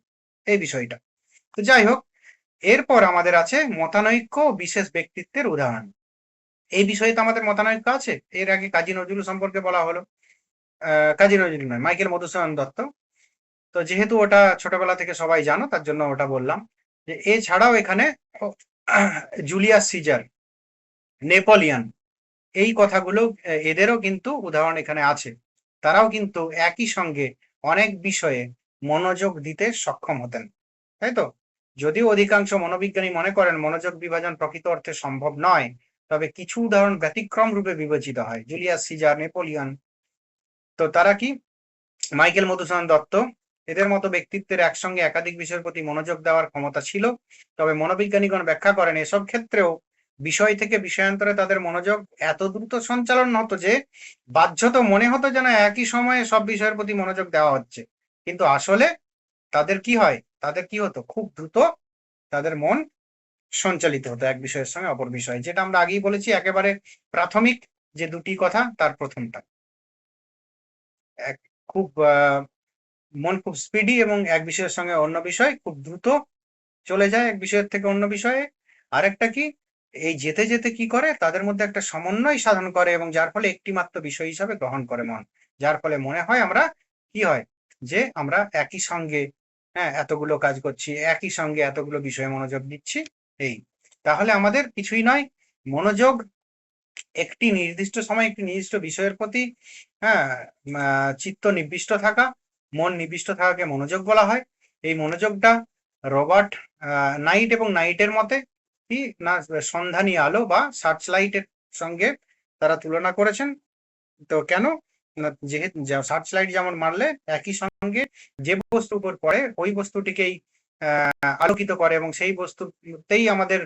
[SPEAKER 1] এই বিষয়টা। তো যাই হোক, এরপর আমাদের আছে মতানৈক্য ও বিশেষ ব্যক্তিত্বের উদাহরণ। এই বিষয়ে তো আমাদের মতানৈক্য আছে। এর আগে কাজী নজরুল সম্পর্কে বলা হলো, কাজী নজরুল নয়, মাইকেল মধুসূদন দত্ত। তো যেহেতু ওটা ছোটবেলা থেকে সবাই জানো, তার জন্য ওটা বললাম। যে এছাড়াও এখানে জুলিয়াস সিজার, নেপোলিয়ন, এই কথাগুলো, এদেরও কিন্তু উদাহরণ এখানে আছে। তারাও কিন্তু একই সঙ্গে অনেক বিষয়ে মনোযোগ দিতে সক্ষম হতেন, তাই তো? যদিও অধিকাংশ মনোবিজ্ঞানী মনে করেন মনোযোগ বিভাজন প্রকৃত অর্থে সম্ভব নয়, তবে কিছু উদাহরণ ব্যতিক্রম রূপে বিবেচিত হয়। জুলিয়াস সিজার, নেপোলিয়ন, তো তারা কি, মাইকেল মধুসূদন দত্ত, এদের মতো ব্যক্তিত্বের একসঙ্গে একাধিক বিষয়ের প্রতি মনোযোগ দেওয়ার ক্ষমতা ছিল। তবে মনোবিজ্ঞানীগণ ব্যাখ্যা করেন এসব ক্ষেত্রেও বিষয় থেকে বিষয়ান্তরে তাদের মনোযোগ এত দ্রুত সঞ্চালন হতো যে বাহ্যত মনে হতো যেন একই সময়ে সব বিষয়ের প্রতি মনোযোগ দেওয়া হচ্ছে, কিন্তু আসলে তাদের কি হয়, তাদের কি হতো, খুব দ্রুত তাদের মন সঞ্চালিত হতো এক বিষয়ের সঙ্গে অপর বিষয়, যেটা আমরা আগেই বলেছি, একেবারে প্রাথমিক যে দুটি কথা, তার প্রথমটা। এক, খুব মন খুব স্পিডি, এবং এক বিষয়ের সঙ্গে অন্য বিষয় খুব দ্রুত চলে যায় এক বিষয়ের থেকে অন্য বিষয়ে। আরেকটা কি, এই যেতে যেতে কি করে, তাদের মধ্যে একটা সমন্বয় সাধন করে, এবং যার ফলে একটি মাত্র বিষয় হিসাবে গ্রহণ করে মন, যার ফলে মনে হয় আমরা কি হয়, যে আমরা একই সঙ্গে, হ্যাঁ, এতগুলো কাজ করছি, একই সঙ্গে এতগুলো বিষয়ে মনোযোগ দিচ্ছি। এই, তাহলে আমাদের কিছুই নয়, মনোযোগ একটি নির্দিষ্ট সময় একটি নির্দিষ্ট বিষয়ের প্রতি, হ্যাঁ, চিত্ত নিবিষ্ট থাকা, মন নিবিষ্ট থাকাকে মনোযোগ বলা হয়। এই মনোযোগটা রবার্ট নাইট এবং নাইটের মতে কি না, সন্ধানী আলো বা সার্চ লাইটের সঙ্গে তারা তুলনা করেছেন। তো কেন না, যেহেতু সার্চ লাইট যেমন মারলে একই সঙ্গে যে বস্তুর উপর পড়ে ওই বস্তুটিকেই আলোকিত করে, এবং সেই বস্তুতেই আমাদের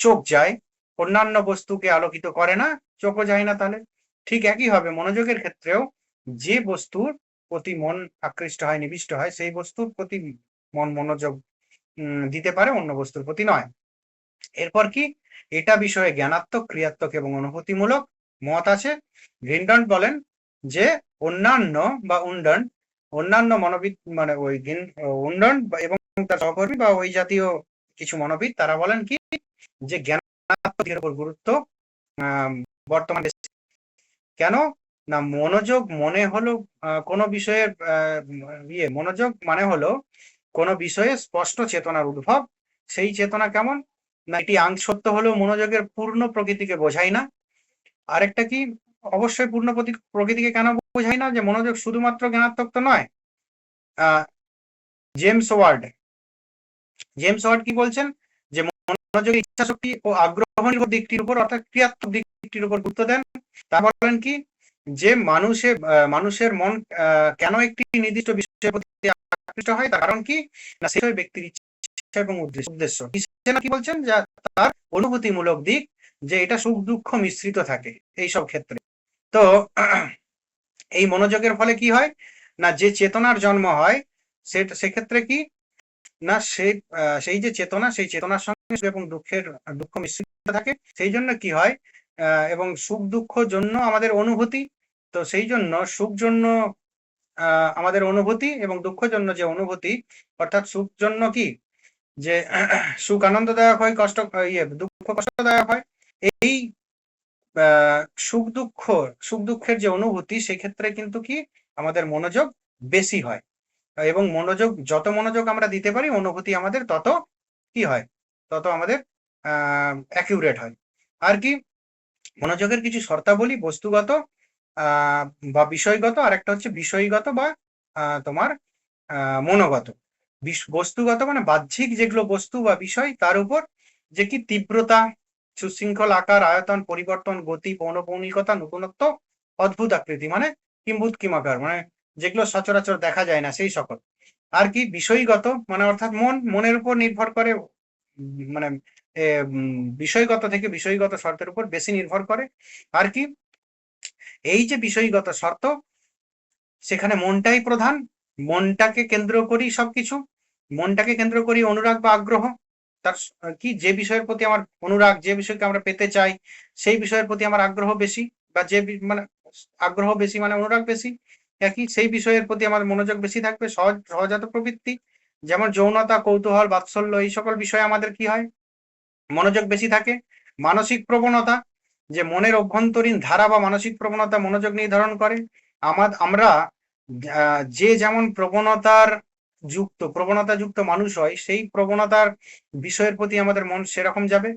[SPEAKER 1] চোখ যায়, অন্যান্য বস্তুকে আলোকিত করে না, চোখও যায় না। তাহলে ঠিক একই হবে মনোযোগের ক্ষেত্রেও, যে বস্তুর প্রতি মন আকৃষ্ট হয়, নিবিষ্ট হয়, সেই বস্তুর প্রতি মন মনোযোগ দিতে পারে, অন্য বস্তুর প্রতি নয়। এরপর কি, এটা বিষয়ে জ্ঞানাত্মক, ক্রিয়াত্মক এবং অনুভূতিমূলক মত আছে। গ্রিন্ডন বলেন যে অন্যান্য বা উন্ডন, অন্যান্য মনোবিদ মানে ওই উন্ডন এবং তার সহকর্মী বা ওই জাতীয় কিছু মনোবিদ, তারা বলেন কি, যে জ্ঞানাত্মকের উপর গুরুত্ব বর্তমানে। কেন না, মনোযোগ মনে হলো কোনো বিষয়ের মনোযোগ মানে হলো কোনো বিষয়ে স্পষ্ট চেতনার উদ্ভব। সেই চেতনা কেমন না, এটি আংশত্ব হলেও মনোযোগের পূর্ণ প্রকৃতিকে বোঝায় না। আরেকটা কি, অবশ্যই পূর্ণ প্রকৃতিকে কেন বোঝায় না, যে মনোযোগ শুধুমাত্র জ্ঞানাত্মক তো নয়। জেমস ওয়ার্ড, জেমস ওয়ার্ড কি বলছেন, যে মনোযোগের ইচ্ছা শক্তি ও আগ্রহ দিকটির উপর, অর্থাৎ ক্রিয়াত্মক দিকটির উপর গুরুত্ব দেন। তা বলেন কি, যে মানুষের মন কেন একটি নির্দিষ্ট বিষয়ের প্রতি আকৃষ্ট হয়, তার কারণ কি না, সেই ব্যক্তির ইচ্ছা এবং উদ্দেশ্য। কি বলছেন, যে তার অনুভূতিমূলক দিক, যে এটা সুখ দুঃখ মিশ্রিত থাকে এইসব ক্ষেত্রে। তো এই মনোযোগের ফলে কি হয় না, যে চেতনার জন্ম হয়, সেক্ষেত্রে কি না, সেই যে চেতনা, সেই চেতনার সঙ্গে সুখ এবং দুঃখ মিশ্রিত থাকে। সেই জন্য কি হয়, এবং সুখ দুঃখ জন্য আমাদের অনুভূতি, তো সেই জন্য সুখ জন্য আমাদের অনুভূতি এবং দুঃখজন্য যে অনুভূতি, অর্থাৎ সুখ জন্য কি যে সুখ আনন্দদায়ক হয়, কষ্ট দুঃখ কষ্টদায়ক হয়। এই সুখ দুঃখের যে অনুভূতি, সেক্ষেত্রে কিন্তু কি আমাদের মনোযোগ বেশি হয়, এবং যত মনোযোগ আমরা দিতে পারি, অনুভূতি আমাদের তত কি হয়, তত আমাদের অ্যাকিউরেট হয়। আর কি মনোযোগের কিছু শর্তাবলী বস্তুগত বা বিষয়গত, আর একটা হচ্ছে বিষয়গত বা তোমার মনোগত। বস্তুগত মানে বাহ্যিক যেগুলো বস্তু বা বিষয়, তার উপর যে কি তীব্রতা, সুশৃঙ্খল আকার, আয়তন, পরিবর্তন, গতি, পৌনঃপুনিকতা, নতুনত্ব, অদ্ভুত আকৃতি মানে কিম্ভূত কিমাকার, মানে যেগুলো সচরাচর দেখা যায় না সেই সকল। আর কি বিষয়গত মানে অর্থাৎ মনের উপর নির্ভর করে, মানে বিষয়গত থেকে বিষয়গত শর্তের উপর বেশি নির্ভর করে। আর কি এই যে বিষয়গত শর্ত, সেখানে মনটাই প্রধান, মনটাকে কেন্দ্র করি সবকিছু, মনটাকে কেন্দ্র করি অনুরাগ বা আগ্রহ, তার কি যে বিষয়ের প্রতি আমার অনুরাগ, যে বিষয়কে আমরা পেতে চাই, সেই বিষয়ের প্রতি আমার আগ্রহ বেশি, বা মানে আগ্রহ বেশি মানে অনুরাগ বেশি, একই সেই বিষয়ের প্রতি আমার মনোযোগ বেশি থাকবে। সহজাত প্রবৃত্তি, যেমন যৌনতা, কৌতূহল, বাৎসল্য, এই সকল বিষয়ে আমাদের কি হয়, মনোযোগ বেশি থাকে। মানসিক প্রবণতা, যে মনের অভ্যন্তরীণ ধারা বা মানসিক প্রবণতা মনোযোগ নির্ধারণ করে। আমরা যে যেমন প্রবণতা যুক্ত মানুষ হয়, সেই প্রবণতার বিষয়ের প্রতি আমাদের মন সেরকম যাবে।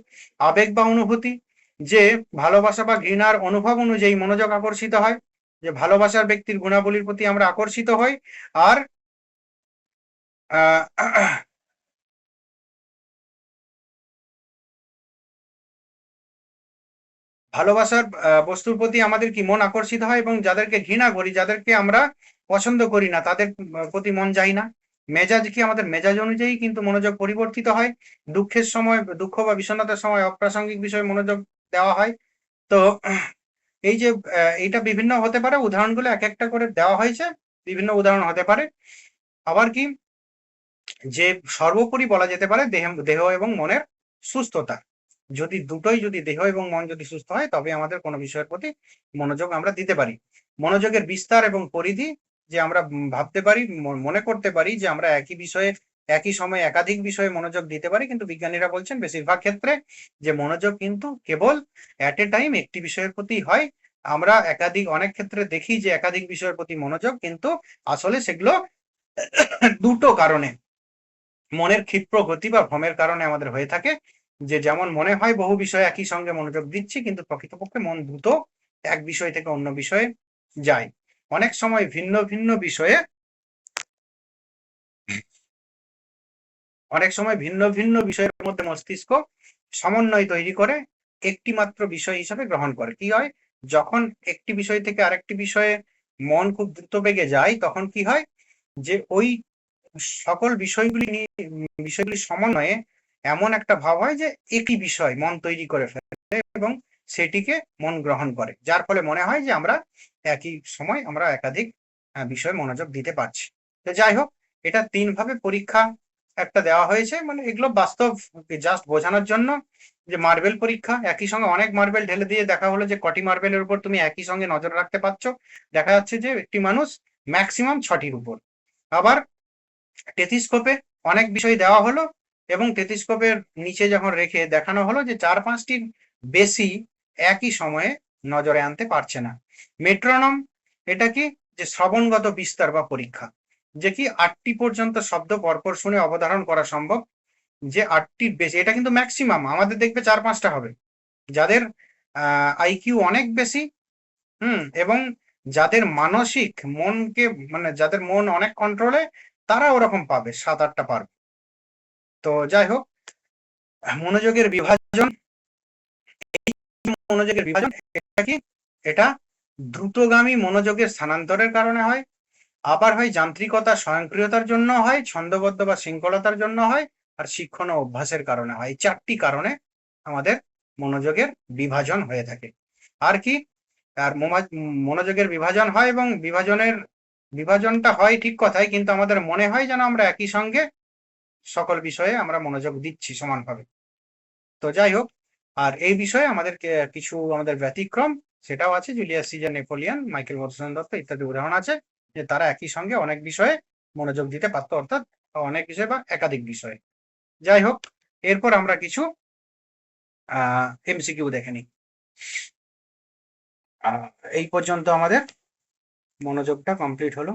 [SPEAKER 1] আবেগ বা অনুভূতি, যে ভালোবাসা বা ঘৃণার অনুভব অনুযায়ী মনোযোগ আকর্ষিত হয়, যে ভালোবাসার ব্যক্তির গুণাবলীর প্রতি আমরা আকর্ষিত হই। আর ভালোবাসার বস্তুর প্রতি আমাদের কি মন আকর্ষিত হয়, এবং যাদেরকে ঘৃণা করি, যাদেরকে আমরা পছন্দ করি না, তাদের প্রতি মন যায় না। মেজাজ কি আমাদের মেজাজ অনুযায়ী কিন্তু মনোযোগ পরিবর্তিত হয়। দুঃখের সময়, দুঃখ বা বিষণ্ণতার সময় অপ্রাসঙ্গিক বিষয়ে মনোযোগ দেওয়া হয়। তো এই যে এইটা বিভিন্ন হতে পারে, উদাহরণগুলো এক একটা করে দেওয়া হয়েছে, বিভিন্ন উদাহরণ হতে পারে। আবার কি যে সর্বোপরি বলা যেতে পারে দেহ এবং মনের সুস্থতা, যদি দেহ এবং মন যদি সুস্থ হয়, তবে আমাদের কোনো বিষয়ের প্রতি মনোযোগ আমরা দিতে পারি। মনোযোগের বিস্তার এবং পরিধি, যে আমরা ভাবতে পারি, মনে করতে পারি যে আমরা একই সময়ে একাধিক বিষয়ে মনোযোগ দিতে পারি, কিন্তু বিজ্ঞানীরা বলছেন বেশিরভাগ ক্ষেত্রে যে মনোযোগ কিন্তু কেবল অ্যাট এ টাইম একটি বিষয়ের প্রতি হয়। আমরা অনেক ক্ষেত্রে দেখি যে একাধিক বিষয়ের প্রতি মনোযোগ, কিন্তু আসলে সেগুলো দুটো কারণে, মনের ক্ষিপ্র গতি বা ভ্রমের কারণে আমাদের হয়ে থাকে। যে যেমন মনে হয় বহু বিষয়ে একই সঙ্গে মনোযোগ দিচ্ছি, কিন্তু প্রকৃতপক্ষে মন দ্রুত এক বিষয় থেকে অন্য বিষয়ে যায়। অনেক সময় ভিন্ন ভিন্ন বিষয়ে বিষয়ের মধ্যে মস্তিষ্ক সমন্বয় তৈরি করে একটি মাত্র বিষয় হিসাবে গ্রহণ করে। কি হয়, যখন একটি বিষয় থেকে আরেকটি বিষয়ে মন খুব দ্রুত বেগে যায়, তখন কি হয় যে ওই সকল বিষয়গুলি সমন্বয়ে এমন একটা ভাব হয় যে একই বিষয় মন তৈরি করে ফেলে, এবং সেটিকে মন গ্রহণ করে, যার ফলে মনে হয় যে আমরা একই সময় আমরা একাধিক বিষয়ে মনোযোগ দিতে পারছি। তো যাই হোক, এটা 3 ভাবে পরীক্ষা একটা দেওয়া হয়েছে, মানে এগুলো বাস্তব জাস্ট বোঝানোর জন্য। যে মার্বেল পরীক্ষা, একই সঙ্গে অনেক মার্বেল ঢেলে দিয়ে দেখা হলো যে কটি মার্বেলের উপর তুমি একই সঙ্গে নজর রাখতে পারছো। দেখা যাচ্ছে যে একটি মানুষ ম্যাক্সিমাম 6টির উপর। আবার টেলিস্কোপে অনেক বিষয় দেওয়া হলো, এবং টেলিস্কোপের নিচে যখন রেখে দেখানো হলো যে 4-5টির বেশি একই সময়ে নজরে আনতে পারছে না। মেট্রোনম, এটা কি যে শ্রবণগত বিস্তার বা পরীক্ষা, যে কি 8টি পর্যন্ত শব্দ পরপর শুনে অবধারণ করা সম্ভব, যে 8টির বেশি, এটা কিন্তু ম্যাক্সিমাম, আমাদের দেখবে 4-5টা হবে। যাদের আইকিউ অনেক বেশি, এবং যাদের মানসিক মনকে, মানে যাদের মন অনেক কন্ট্রোলে, তারা ওরকম পাবে 7-8টা পারবে। তো যাই হোক, মনোযোগের বিভাজন, এটা কি, এটা দ্রুতগামী মনোযোগের স্থানান্তরের কারণে হয়। আবার হয় যান্ত্রিকতা, স্বয়ংক্রিয়তার জন্য হয়, ছন্দবদ্ধ বা শৃঙ্খলতার জন্য হয়, আর শিক্ষণ ও অভ্যাসের কারণে হয়। 4টি কারণে আমাদের মনোযোগের বিভাজন হয়ে থাকে। আর কি, আর মনোযোগের বিভাজন হয়, এবং বিভাজনটা হয় ঠিক কথাই, কিন্তু আমাদের মনে হয় যেন আমরা একই সঙ্গে সকল বিষয়ে আমরা মনোযোগ দিচ্ছি সমানভাবে। তো যাই হোক, আর এই বিষয়ে আমাদের কিছু আমাদের ব্যতিক্রম সেটাও আছে, Julius Caesar, Napoleon, Michael Madhusudan Dutt ইত্যাদি উদাহরণ আছে, যে তারা একই সঙ্গে অনেক বিষয়ে মনোযোগ দিতে পারতো, অর্থাৎ অনেক বিষয় বা একাধিক বিষয়। যাই হোক, এরপর আমরা কিছু এমসিকিউ দেখে নিই। এই পর্যন্ত আমাদের মনোযোগটা কমপ্লিট হলো।